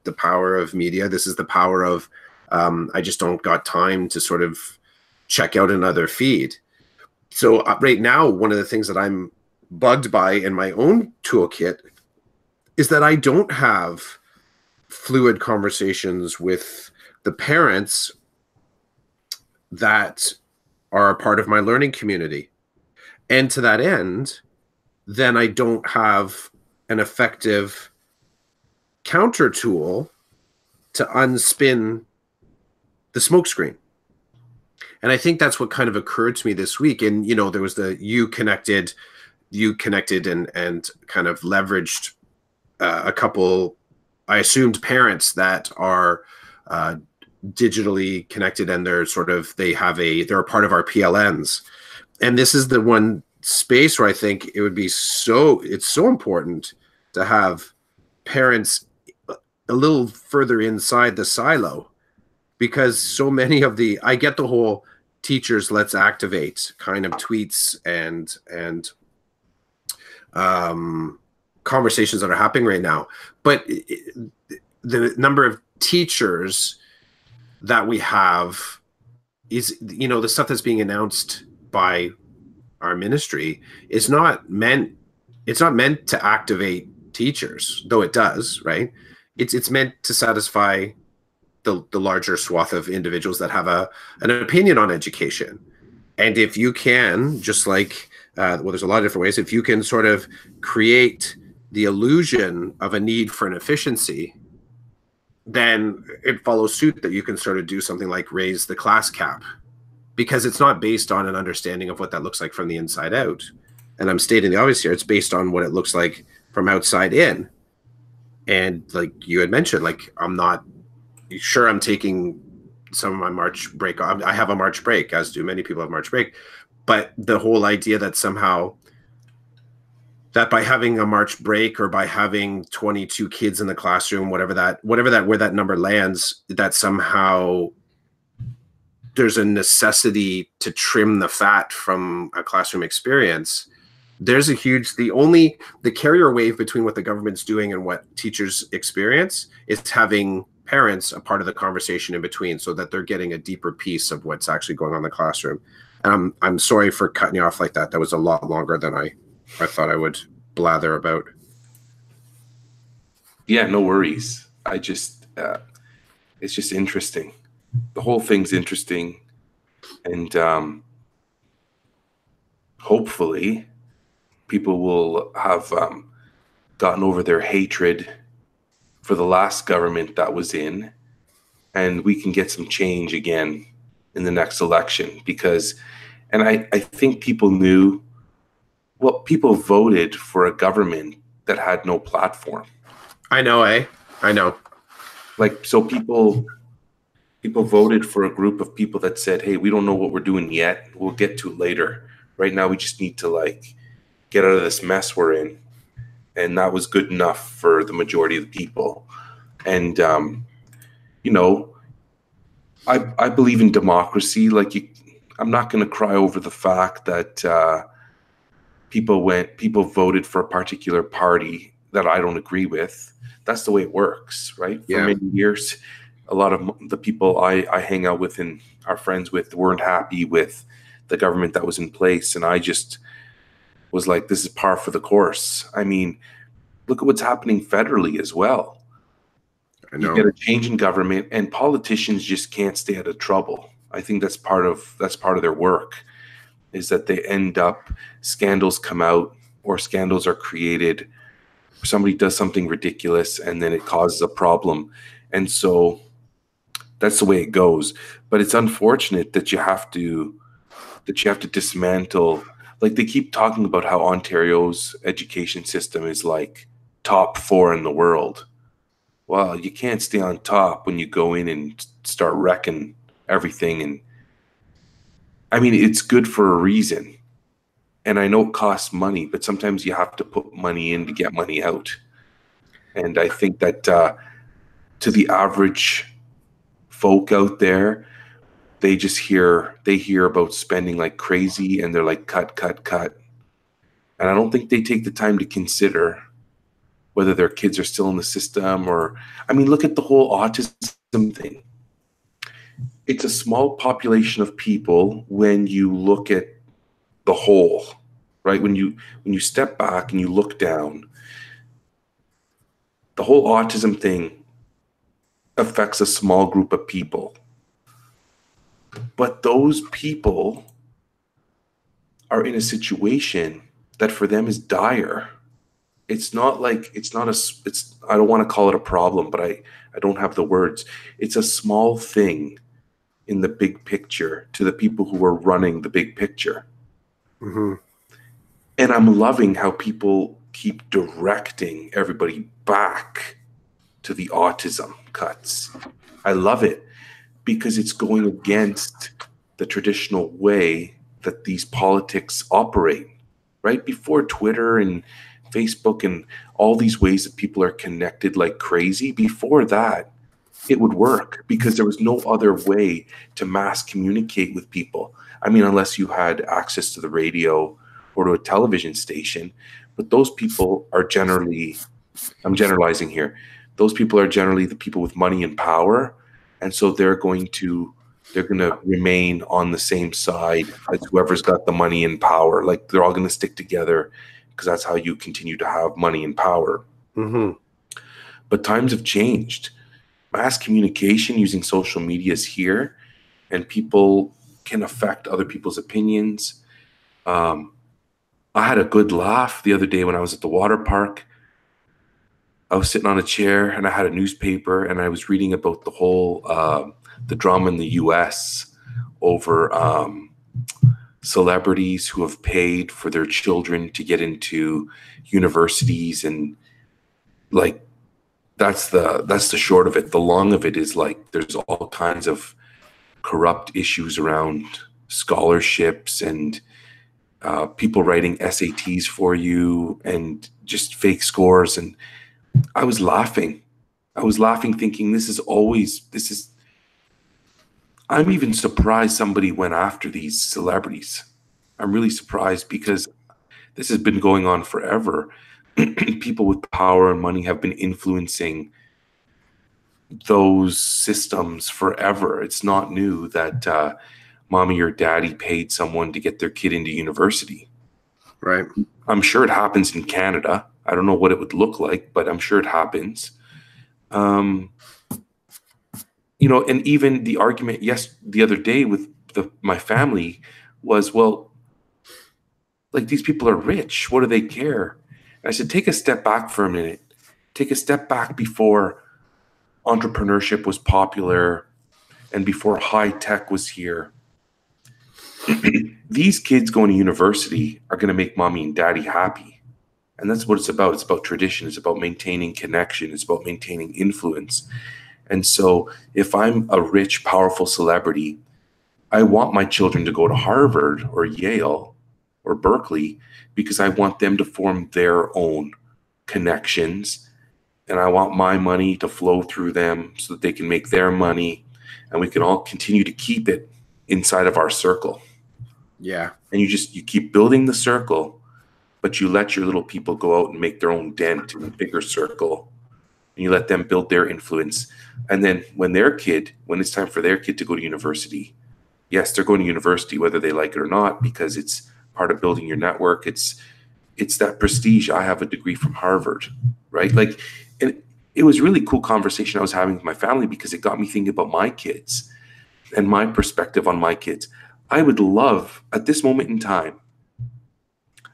the power of media. This is the power of I just don't got time to sort of check out another feed. So right now, one of the things that I'm bugged by in my own toolkit is that I don't have fluid conversations with the parents that are a part of my learning community. And to that end, then I don't have an effective counter tool to unspin the smokescreen. And I think that's what kind of occurred to me this week. And, there was the you connected and kind of leveraged a couple, I assumed, parents that are digitally connected, and they're a part of our PLNs. And this is the one space where I think it's so important to have parents a little further inside the silo, because so many of I get the whole teachers let's activate kind of tweets and conversations that are happening right now, but the number of teachers that we have is, the stuff that's being announced by our ministry is not meant to activate teachers, though it does, right? It's meant to satisfy the larger swath of individuals that have an opinion on education. And if you can, just like, there's a lot of different ways, if you can sort of create the illusion of a need for an efficiency, then it follows suit that you can sort of do something like raise the class cap, because it's not based on an understanding of what that looks like from the inside out. And I'm stating the obvious here, it's based on what it looks like from outside in. And like you had mentioned, like, I'm not sure I'm taking some of my March break. I have a March break, as do many people have March break. But the whole idea that somehow that by having a March break, or by having 22 kids in the classroom, where that number lands, that somehow there's a necessity to trim the fat from a classroom experience. There's the carrier wave between what the government's doing and what teachers experience is having parents a part of the conversation in between, so that they're getting a deeper piece of what's actually going on in the classroom. And I'm sorry for cutting you off like that. That was a lot longer than I thought I would blather about. Yeah, no worries. It's just interesting. The whole thing's interesting. And hopefully people will have gotten over their hatred for the last government that was in, and we can get some change again in the next election. And I think people voted for a government that had no platform. I know, I know. Like, so people voted for a group of people that said, hey, we don't know what we're doing yet. We'll get to it later. Right now, we just need to get out of this mess we're in. And that was good enough for the majority of the people. And, I believe in democracy. I'm not going to cry over the fact that people voted for a particular party that I don't agree with. That's the way it works, right? Yeah. For many years, a lot of the people I hang out with and are friends with weren't happy with the government that was in place. And I just was like, this is par for the course. I mean, look at what's happening federally as well. I know. You get a change in government, and politicians just can't stay out of trouble. I think that's part of their work, is that they end up, scandals come out, or scandals are created, or somebody does something ridiculous, and then it causes a problem. And so that's the way it goes. But it's unfortunate that you have to dismantle. Like, they keep talking about how Ontario's education system is like top 4 in the world. Well, you can't stay on top when you go in and start wrecking everything. And I mean, it's good for a reason. And I know it costs money, but sometimes you have to put money in to get money out. And I think that to the average folk out there, they hear about spending like crazy, and they're like, cut, cut, cut. And I don't think they take the time to consider whether their kids are still in the system. Or, I mean, look at the whole autism thing. It's a small population of people when you look at the whole, right? When you step back and you look down, the whole autism thing affects a small group of people. But those people are in a situation that for them is dire. It's not like, I don't want to call it a problem, but I don't have the words. It's a small thing in the big picture to the people who are running the big picture. Mm-hmm. And I'm loving how people keep directing everybody back to the autism cuts. I love it because it's going against the traditional way that these politics operate. Right before Twitter and Facebook and all these ways that people are connected like crazy, before that, it would work because there was no other way to mass communicate with people. I mean, unless you had access to the radio or to a television station. But those people are generally, I'm generalizing here, those people are generally the people with money and power. And so they're going to remain on the same side as whoever's got the money and power. Like, they're all going to stick together because that's how you continue to have money and power. Mm-hmm. But times have changed. Mass communication using social media is here, and people can affect other people's opinions. I had a good laugh the other day when I was at the water park. I was sitting on a chair and I had a newspaper and I was reading about the whole the drama in the U.S. over celebrities who have paid for their children to get into universities, and like that's the short of it. The long of it is like there's all kinds of corrupt issues around scholarships and people writing SATs for you and just fake scores. And I was laughing. Thinking I'm even surprised somebody went after these celebrities. I'm really surprised because this has been going on forever. People with power and money have been influencing those systems forever. It's not new that mommy or daddy paid someone to get their kid into university. Right. I'm sure it happens in Canada. I don't know what it would look like, but I'm sure it happens. And even the argument the other day with my family was, well, like, these people are rich. What do they care? And I said, take a step back for a minute. Take a step back before entrepreneurship was popular and before high tech was here. These kids going to university are going to make mommy and daddy happy. And that's what it's about. It's about tradition. It's about maintaining connection. It's about maintaining influence. And so if I'm a rich, powerful celebrity, I want my children to go to Harvard or Yale or Berkeley because I want them to form their own connections. And I want my money to flow through them so that they can make their money and we can all continue to keep it inside of our circle. Yeah. And you keep building the circle, but you let your little people go out and make their own dent in a bigger circle. And you let them build their influence. And then when it's time for their kid to go to university, yes, they're going to university whether they like it or not, because it's part of building your network. It's that prestige. I have a degree from Harvard, right? Like, and it was really cool conversation I was having with my family because it got me thinking about my kids and my perspective on my kids. I would love, at this moment in time,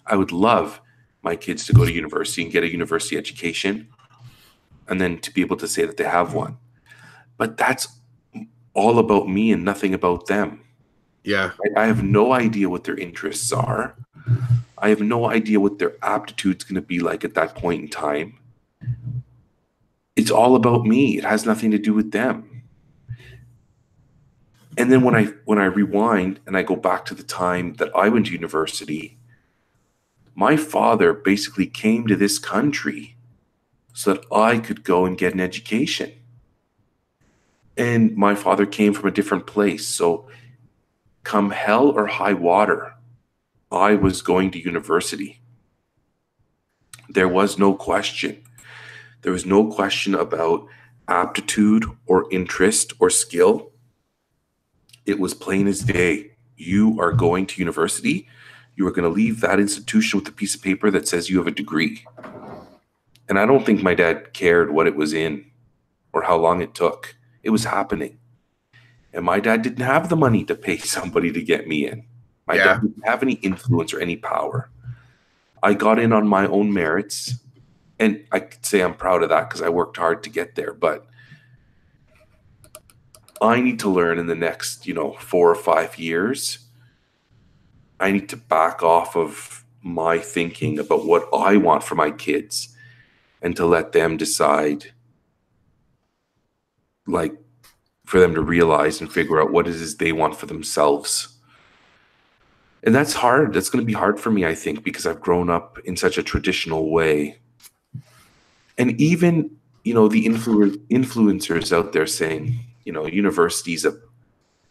I would love my kids to go to university and get a university education and then to be able to say that they have one. But that's all about me and nothing about them. Yeah. I have no idea what their interests are. I have no idea what their aptitude's going to be like at that point in time. It's all about me. It has nothing to do with them. And then when I rewind and I go back to the time that I went to university, my father basically came to this country so that I could go and get an education. And my father came from a different place. So come hell or high water, I was going to university. There was no question. There was no question about aptitude or interest or skill. It was plain as day. You are going to university. You are going to leave that institution with a piece of paper that says you have a degree. And I don't think my dad cared what it was in or how long it took. It was happening. And my dad didn't have the money to pay somebody to get me in. My dad Yeah. didn't have any influence or any power. I got in on my own merits. And I could say I'm proud of that because I worked hard to get there. But I need to learn in the next, 4 or 5 years. I need to back off of my thinking about what I want for my kids and to let them decide, like, for them to realize and figure out what it is they want for themselves. And that's hard. That's going to be hard for me, I think, because I've grown up in such a traditional way. And even, the influencers out there saying, university's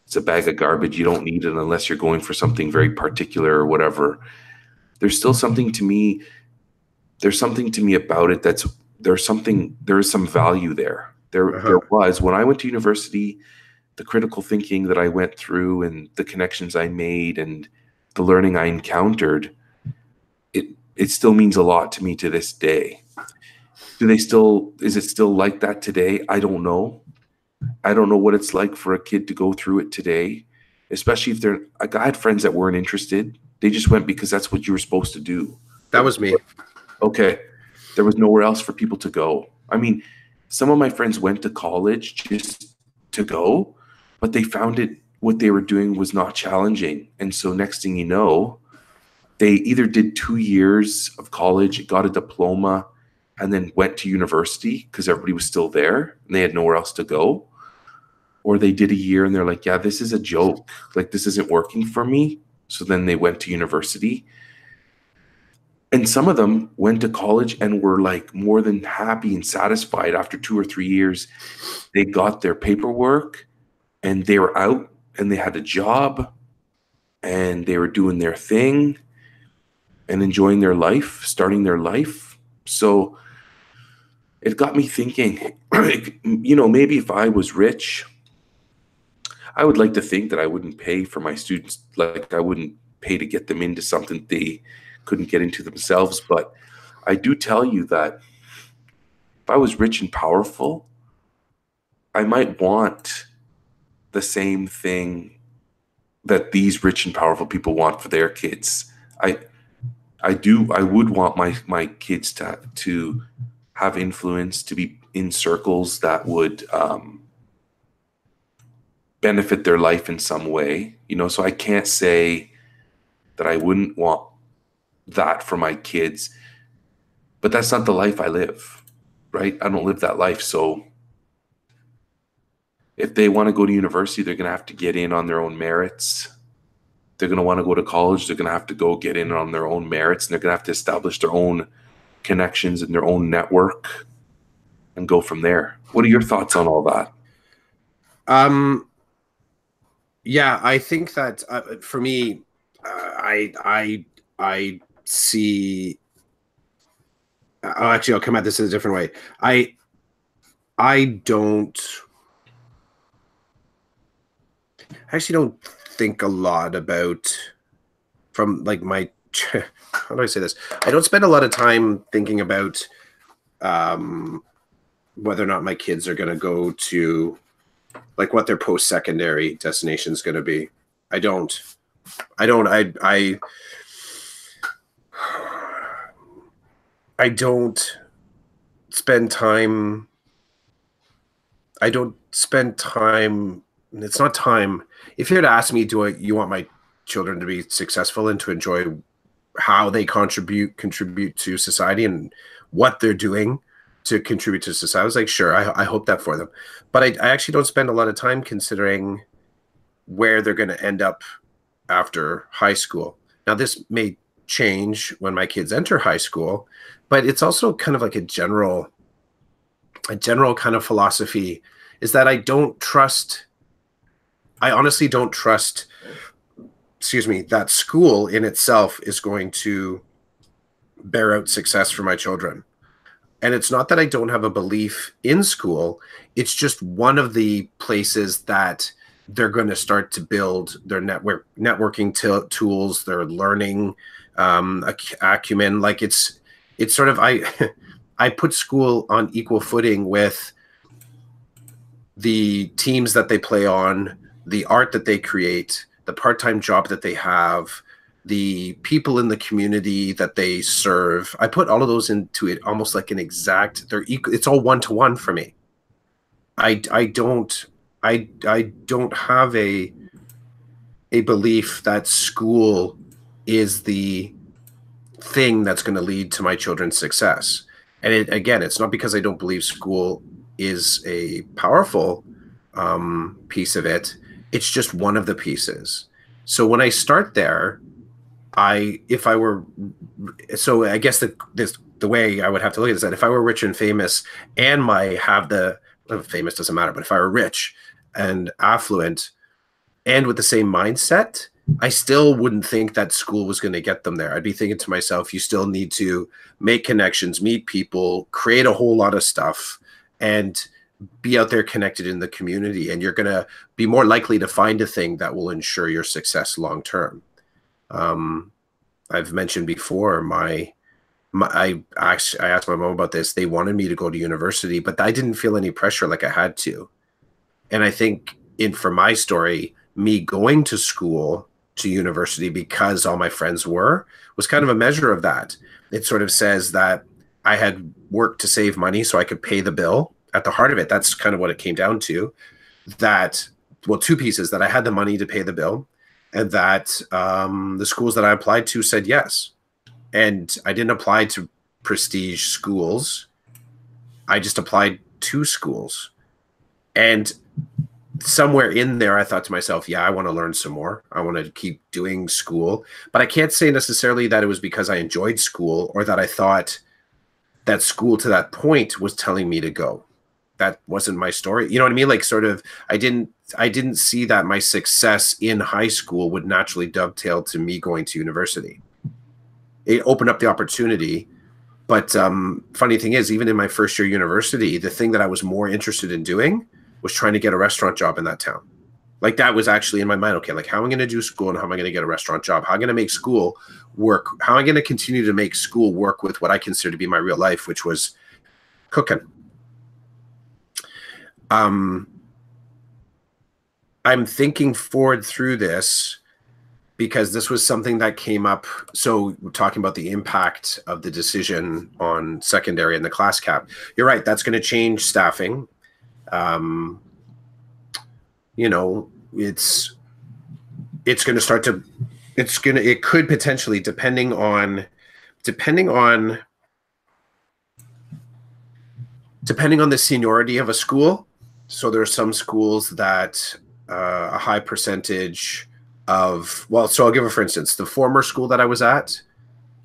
it's a bag of garbage. You don't need it unless you're going for something very particular or whatever. There's still something to me. There's something to me about it there is some value there. There was when I went to university, the critical thinking that I went through and the connections I made and the learning I encountered, it still means a lot to me to this day. Is it still like that today? I don't know. I don't know what it's like for a kid to go through it today, especially if I had friends that weren't interested. They just went because that's what you were supposed to do. That was me. Okay. There was nowhere else for people to go. I mean, some of my friends went to college just to go, but they found what they were doing was not challenging. And so next thing you know, they either did 2 years of college, got a diploma, and then went to university because everybody was still there and they had nowhere else to go. Or they did a year and they're like, yeah, this is a joke. Like, this isn't working for me. So then they went to university. And some of them went to college and were like more than happy and satisfied after 2 or 3 years. They got their paperwork and they were out and they had a job and they were doing their thing and enjoying their life, starting their life. So it got me thinking, maybe if I was rich, I would like to think that I wouldn't pay for my students, like I wouldn't pay to get them into something they couldn't get into themselves. But I do tell you that if I was rich and powerful, I might want the same thing that these rich and powerful people want for their kids. I would want my kids to have influence, to be in circles that would benefit their life in some way, so I can't say that I wouldn't want that for my kids, but that's not the life I live, right? I don't live that life. So if they want to go to university, they're going to have to get in on their own merits. They're going to want to go to college. They're going to have to go get in on their own merits, and they're going to have to establish their own connections and their own network and go from there. What are your thoughts on all that? Yeah, I think that for me, I see. Actually, I'll come at this in a different way. I actually don't think a lot about from like my. How do I say this? I don't spend a lot of time thinking about whether or not my kids are going to go to, like, what their post-secondary destination is going to be. I don't spend time. I don't spend time. It's not time. If you were to ask me, you want my children to be successful and to enjoy how they contribute to society and what they're doing to contribute to society, I was like, sure, I hope that for them. But I actually don't spend a lot of time considering where they're going to end up after high school. Now, this may change when my kids enter high school, but it's also kind of like a general kind of philosophy. is that I honestly don't trust, excuse me, that school in itself is going to bear out success for my children. And it's not that I don't have a belief in school. It's just one of the places that they're going to start to build their networking tools, their learning acumen. Like it's sort of, I put school on equal footing with the teams that they play on, the art that they create, the part-time job that they have, the people in the community that they serve. I put all of those into it almost like an exact, they're equal. It's all one-to-one for me. I don't have a belief that school is the thing that's going to lead to my children's success. And it's not because I don't believe school is a powerful piece of it. It's just one of the pieces. So when I start there, I guess the way I would have to look at it is that if I were rich and famous and famous doesn't matter, but if I were rich and affluent and with the same mindset, I still wouldn't think that school was going to get them there. I'd be thinking to myself, you still need to make connections, meet people, create a whole lot of stuff, and be out there connected in the community. And you're going to be more likely to find a thing that will ensure your success long term. I've mentioned before, I asked my mom about this. They wanted me to go to university, but I didn't feel any pressure like I had to. And I think for my story, me going to school, to university, because all my friends was kind of a measure of that. It sort of says that I had worked to save money so I could pay the bill. At the heart of it, that's kind of what it came down to. That, well, two pieces: that I had the money to pay the bill, and that the schools that I applied to said yes. And I didn't apply to prestige schools. I just applied to schools. And somewhere in there, I thought to myself, yeah, I want to learn some more. I want to keep doing school. But I can't say necessarily that it was because I enjoyed school or that I thought that school to that point was telling me to go. That wasn't my story. You know what I mean? Like, sort of, I didn't see that my success in high school would naturally dovetail to me going to university. It opened up the opportunity. But funny thing is, even in my first year university, the thing that I was more interested in doing was trying to get a restaurant job in that town. Like, that was actually in my mind. Okay, like, how am I going to do school and how am I going to get a restaurant job? How am I going to make school work? How am I going to continue to make school work with what I consider to be my real life, which was cooking? I'm thinking forward through this because this was something that came up. So we're talking about the impact of the decision on secondary and the class cap. You're right. That's going to change staffing. You know, it's going to start to, it could potentially, depending on the seniority of a school. So there are some schools that a high percentage of, well, so I'll give it, for instance, the former school that I was at,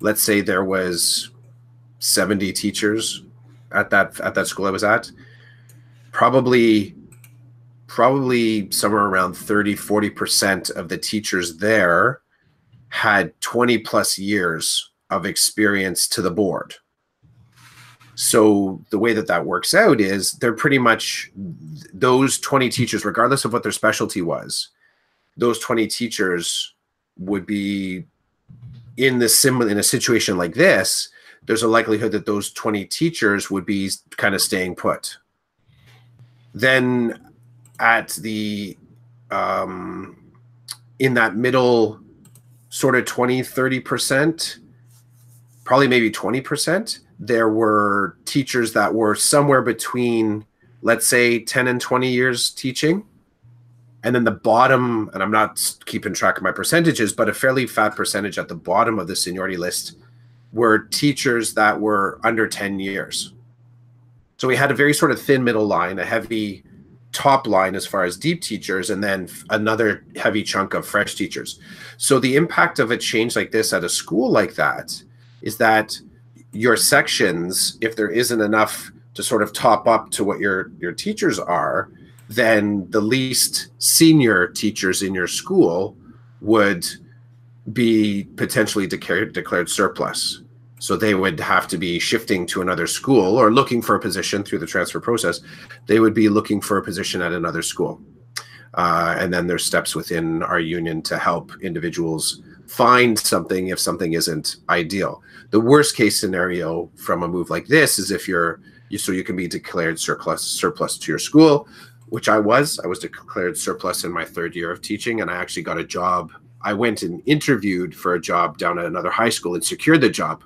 let's say there was 70 teachers at that school I was at. Probably somewhere around 30-40% of the teachers there had 20 plus years of experience to the board. So the way that works out is they're pretty much, those 20 teachers, regardless of what their specialty was, those 20 teachers would be in a situation like this. There's a likelihood that those 20 teachers would be kind of staying put. Then at the in that middle sort of 20-30%, probably maybe 20%, there were teachers that were somewhere between, let's say, 10 and 20 years teaching. And then the bottom, and I'm not keeping track of my percentages, but a fairly fat percentage at the bottom of the seniority list were teachers that were under 10 years. So we had a very sort of thin middle line, a heavy top line as far as deep teachers, and then another heavy chunk of fresh teachers. So the impact of a change like this at a school like that is that your sections, if there isn't enough to sort of top up to what your teachers are, then the least senior teachers in your school would be potentially declared surplus. So they would have to be shifting to another school or looking for a position through the transfer process. They would be looking for a position at another school. And then there's steps within our union to help individuals find something if something isn't ideal. The worst case scenario from a move like this is if so you can be declared surplus to your school, which I was declared surplus in my 3rd year of teaching, and I actually got a job. I went and interviewed for a job down at another high school and secured the job.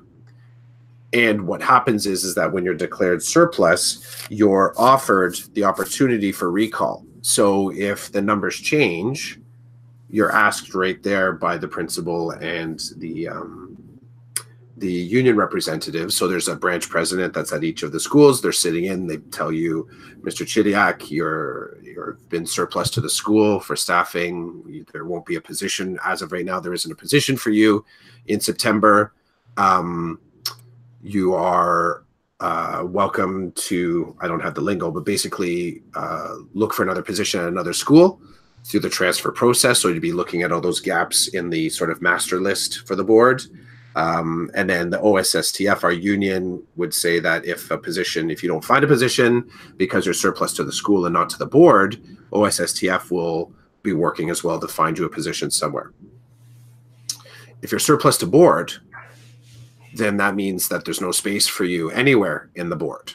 And what happens is that when you're declared surplus, you're offered the opportunity for recall. So if the numbers change, you're asked right there by the principal and the union representative. So there's a branch president that's at each of the schools. They're sitting in. They tell you, Mr. Chidiak, you've been surplus to the school for staffing. There won't be a position as of right now. There isn't a position for you in September. You are welcome to, I don't have the lingo, but basically look for another position at another school through the transfer process. So you'd be looking at all those gaps in the sort of master list for the board. And then the OSSTF, our union, would say that if you don't find a position because you're surplus to the school and not to the board, OSSTF will be working as well to find you a position somewhere. If you're surplus to board, then that means that there's no space for you anywhere in the board.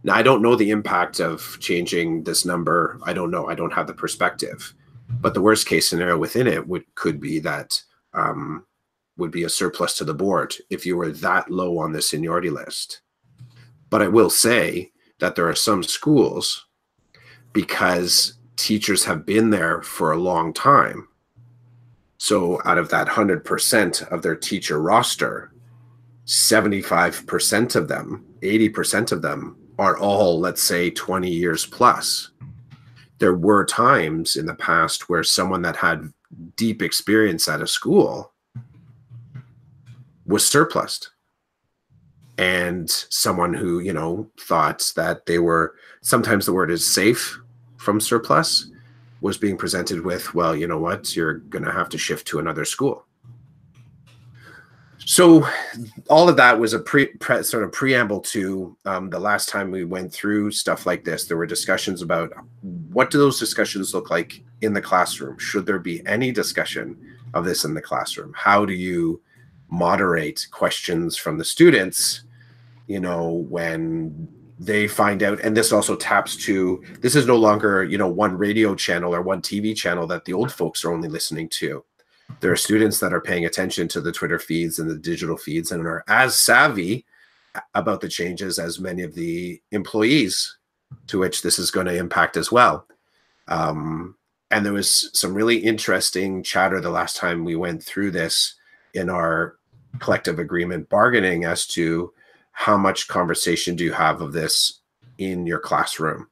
Now, I don't know the impact of changing this number. I don't know. I don't have the perspective. But the worst case scenario within it could be that would be a surplus to the board if you were that low on the seniority list. But I will say that there are some schools, because teachers have been there for a long time. So out of that 100% of their teacher roster, 75% of them, 80% of them are all, let's say, 20 years plus. There were times in the past where someone that had deep experience at a school was surplused. And someone who, thought that they were, sometimes the word is safe from surplus, was being presented with, well, you know what, you're going to have to shift to another school. So all of that was a sort of preamble to the last time we went through stuff like this. There were discussions about what do those discussions look like in the classroom? Should there be any discussion of this in the classroom? How do you moderate questions from the students, when they find out? And this also taps to, this is no longer, one radio channel or one TV channel that the old folks are only listening to. There are students that are paying attention to the Twitter feeds and the digital feeds and are as savvy about the changes as many of the employees to which this is going to impact as well. And there was some really interesting chatter the last time we went through this in our collective agreement bargaining as to how much conversation do you have of this in your classroom?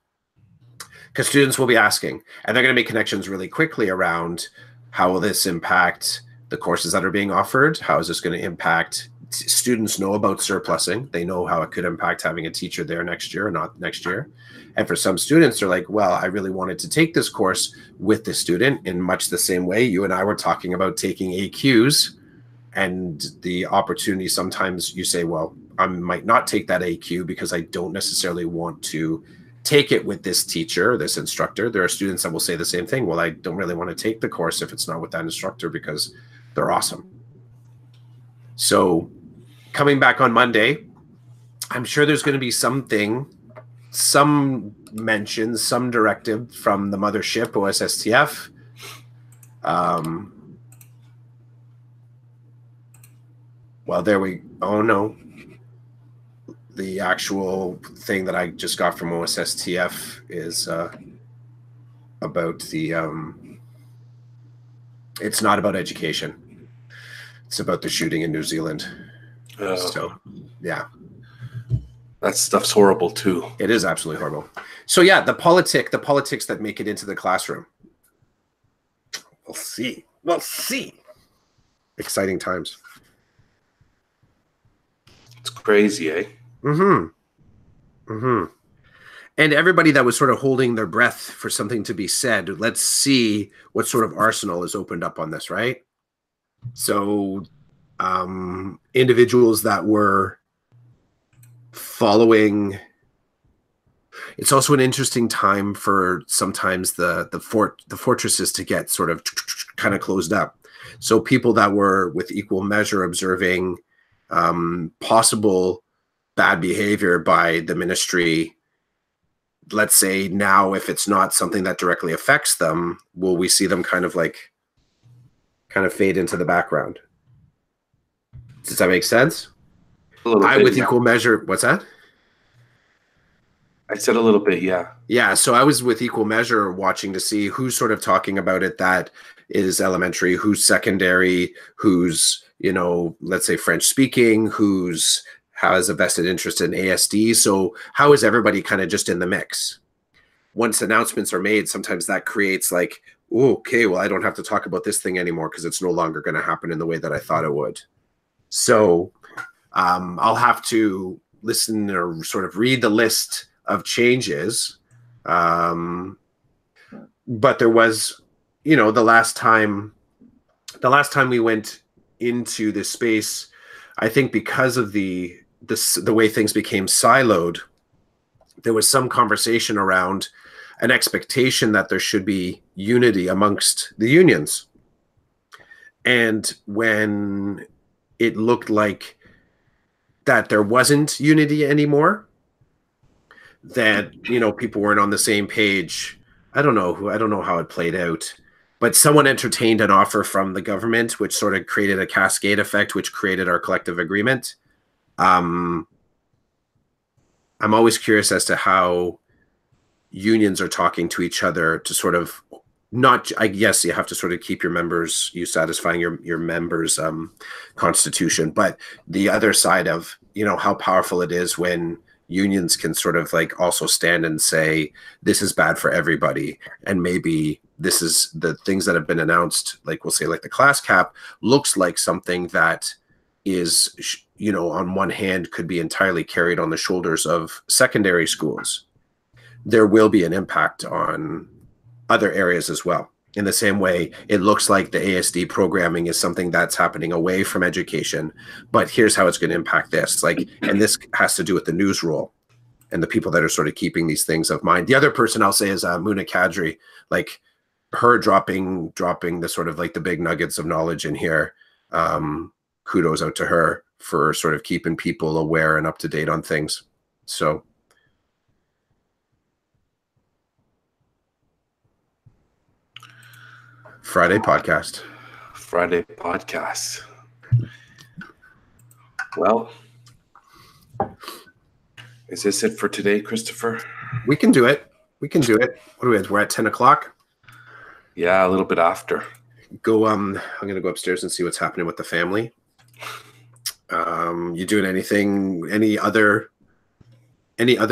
Because students will be asking, and they're going to make connections really quickly around, how will this impact the courses that are being offered? How is this going to impact? Students know about surplusing. They know how it could impact having a teacher there next year or not next year. And for some students, they're like, well, I really wanted to take this course with this student in much the same way you and I were talking about taking AQs, and the opportunity, sometimes you say, well, I might not take that AQ because I don't necessarily want to take it with this teacher, this instructor. There are students that will say the same thing. Well, I don't really want to take the course if it's not with that instructor because they're awesome. So coming back on Monday, I'm sure there's going to be something, some mention, some directive from the mothership, OSSTF. Well, there we, oh no. The actual thing that I just got from OSSTF is about the, it's not about education. It's about the shooting in New Zealand. So, yeah. That stuff's horrible too. It is absolutely horrible. So yeah, the politics that make it into the classroom. We'll see. We'll see. Exciting times. It's crazy, eh? Mm-hmm. Mm-hmm. And everybody that was sort of holding their breath for something to be said, let's see what sort of arsenal is opened up on this, right? So individuals that were following, it's also an interesting time for sometimes the fortresses to get sort of kind of closed up. So people that were with equal measure observing possible bad behavior by the ministry, let's say now, if it's not something that directly affects them, will we see them kind of fade into the background? Does that make sense? A little I, bit, with yeah. equal measure, what's that? I said a little bit, yeah. Yeah, so I was with equal measure watching to see who's sort of talking about it that is elementary, who's secondary, who's, you know, let's say French speaking, who's has a vested interest in ASD. So how is everybody kind of just in the mix? Once announcements are made, sometimes that creates like, oh, okay, well, I don't have to talk about this thing anymore because it's no longer going to happen in the way that I thought it would. So I'll have to listen or sort of read the list of changes. But there was, you know, the last time we went into this space, I think because of the way things became siloed, there was some conversation around an expectation that there should be unity amongst the unions. And when it looked like that there wasn't unity anymore, that, you know, people weren't on the same page. I don't know how it played out, but someone entertained an offer from the government, which sort of created a cascade effect, which created our collective agreement. I'm always curious as to how unions are talking to each other to sort of not, I guess you have to sort of keep your members, you satisfying your members' constitution, but the other side of, you know, how powerful it is when unions can sort of like also stand and say, this is bad for everybody. And maybe this is the things that have been announced, like we'll say like the class cap looks like something that is, you know, on one hand could be entirely carried on the shoulders of secondary schools. There will be an impact on other areas as well. In the same way, it looks like the ASD programming is something that's happening away from education, but here's how it's going to impact this. Like, and this has to do with the news role and the people that are sort of keeping these things of mind. The other person I'll say is Muna Kadri, like her dropping the sort of like the big nuggets of knowledge in here. Kudos out to her for sort of keeping people aware and up to date on things. So. Friday podcast. Well, is this it for today, Christopher? We can do it. What are we at? We're at 10 o'clock. Yeah, a little bit after. Go. I'm gonna go upstairs and see what's happening with the family. You doing anything? Any other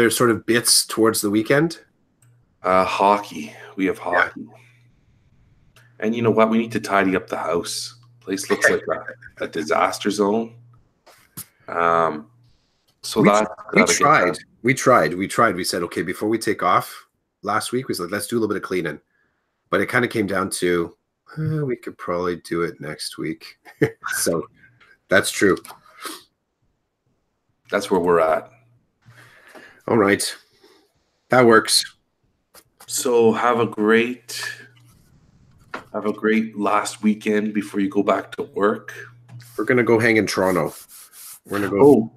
sort of bits towards the weekend? Hockey. We have hockey. Yeah. And you know what? We need to tidy up the house. Place looks like a disaster zone. So we tried. We said, okay, before we take off last week, we said, let's do a little bit of cleaning. But it kind of came down to, we could probably do it next week. So that's true. That's where we're at. All right. That works. So have a great last weekend before you go back to work. We're gonna go hang in Toronto. We're gonna go.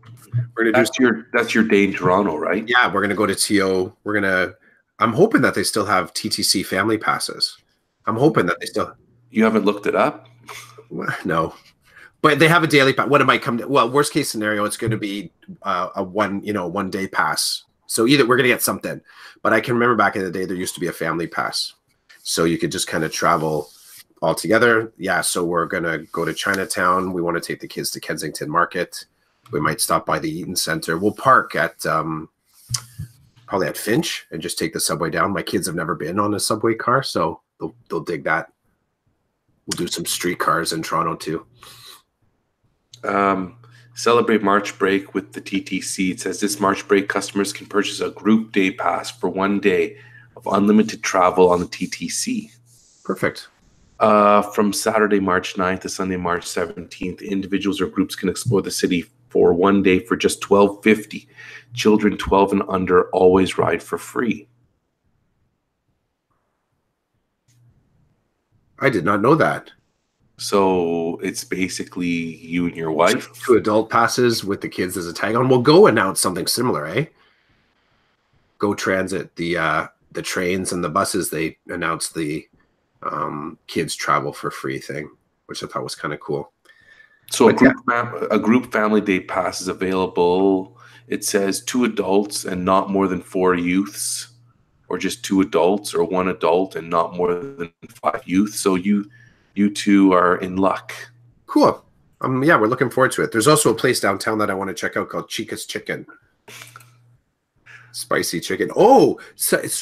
That's your day in Toronto, right? Yeah, we're gonna go to TO. I'm hoping that they still have TTC family passes. I'm hoping that they still. You haven't looked it up? No, but they have a daily pass. What it might come to? Well, worst case scenario, it's going to be a 1 day pass. So either we're gonna get something. But I can remember back in the day there used to be a family pass. So you could just kind of travel all together. Yeah, so we're going to go to Chinatown. We want to take the kids to Kensington Market. We might stop by the Eaton Center. We'll park at probably at Finch and just take the subway down. My kids have never been on a subway car, so they'll dig that. We'll do some streetcars in Toronto too. Celebrate March break with the TTC. It says this March break, customers can purchase a group day pass for 1 day of unlimited travel on the TTC. Perfect. From Saturday, March 9th to Sunday, March 17th, individuals or groups can explore the city for 1 day for just $12.50. Children 12 and under always ride for free. I did not know that. So it's basically you and your wife. 2 adult passes with the kids as a tag on. Well, Go announced something similar, eh? Go Transit, the trains and the buses, they announced the kids travel for free thing, which I thought was kind of cool. So a group family day pass is available. It says 2 adults and not more than 4 youths, or just 2 adults, or 1 adult and not more than 5 youth. So you two are in luck. Cool. Yeah, we're looking forward to it. There's also a place downtown that I want to check out called Chica's Chicken. Spicy chicken. Oh, it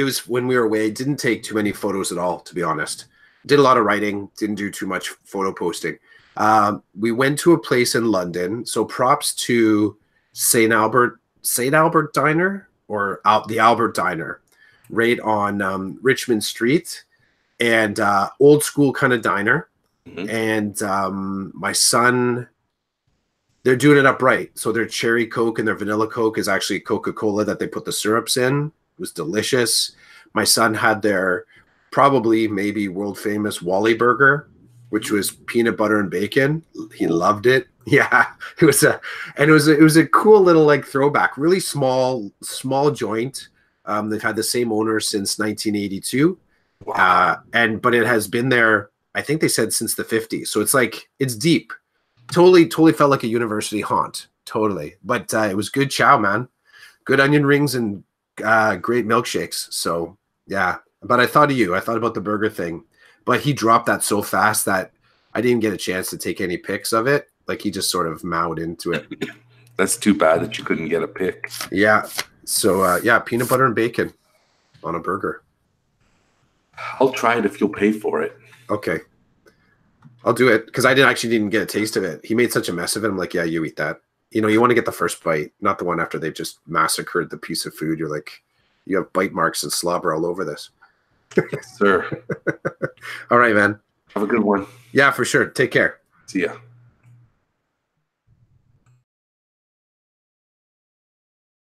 was when we were away. I didn't take too many photos at all, to be honest. Did a lot of writing, didn't do too much photo posting. We went to a place in London. So props to St. Albert Diner, or the Albert Diner, right on Richmond Street, and old school kind of diner. Mm-hmm. And my son, they're doing it up right. So their cherry Coke and their vanilla Coke is actually Coca-Cola that they put the syrups in. It was delicious. My son had their maybe world famous Wally burger, which was peanut butter and bacon. He loved it. Yeah, it was a cool little like throwback. Really small joint. They've had the same owner since 1982. Wow. But it has been there, I think they said, since the 50s. So it's deep. Totally felt like a university haunt. Totally. But it was good chow, man. Good onion rings and great milkshakes. So yeah. But I thought of you. I thought about the burger thing. But he dropped that so fast that I didn't get a chance to take any pics of it. Like, he just sort of mowed into it. That's too bad that you couldn't get a pic. Yeah. So, peanut butter and bacon on a burger. I'll try it if you'll pay for it. Okay. I'll do it, because I didn't get a taste of it. He made such a mess of it. I'm like, yeah, you eat that. You know, you want to get the first bite, not the one after they've just massacred the piece of food. You're like, you have bite marks and slobber all over this. Yes, sir. All right, man. Have a good one. Yeah, for sure. Take care. See ya.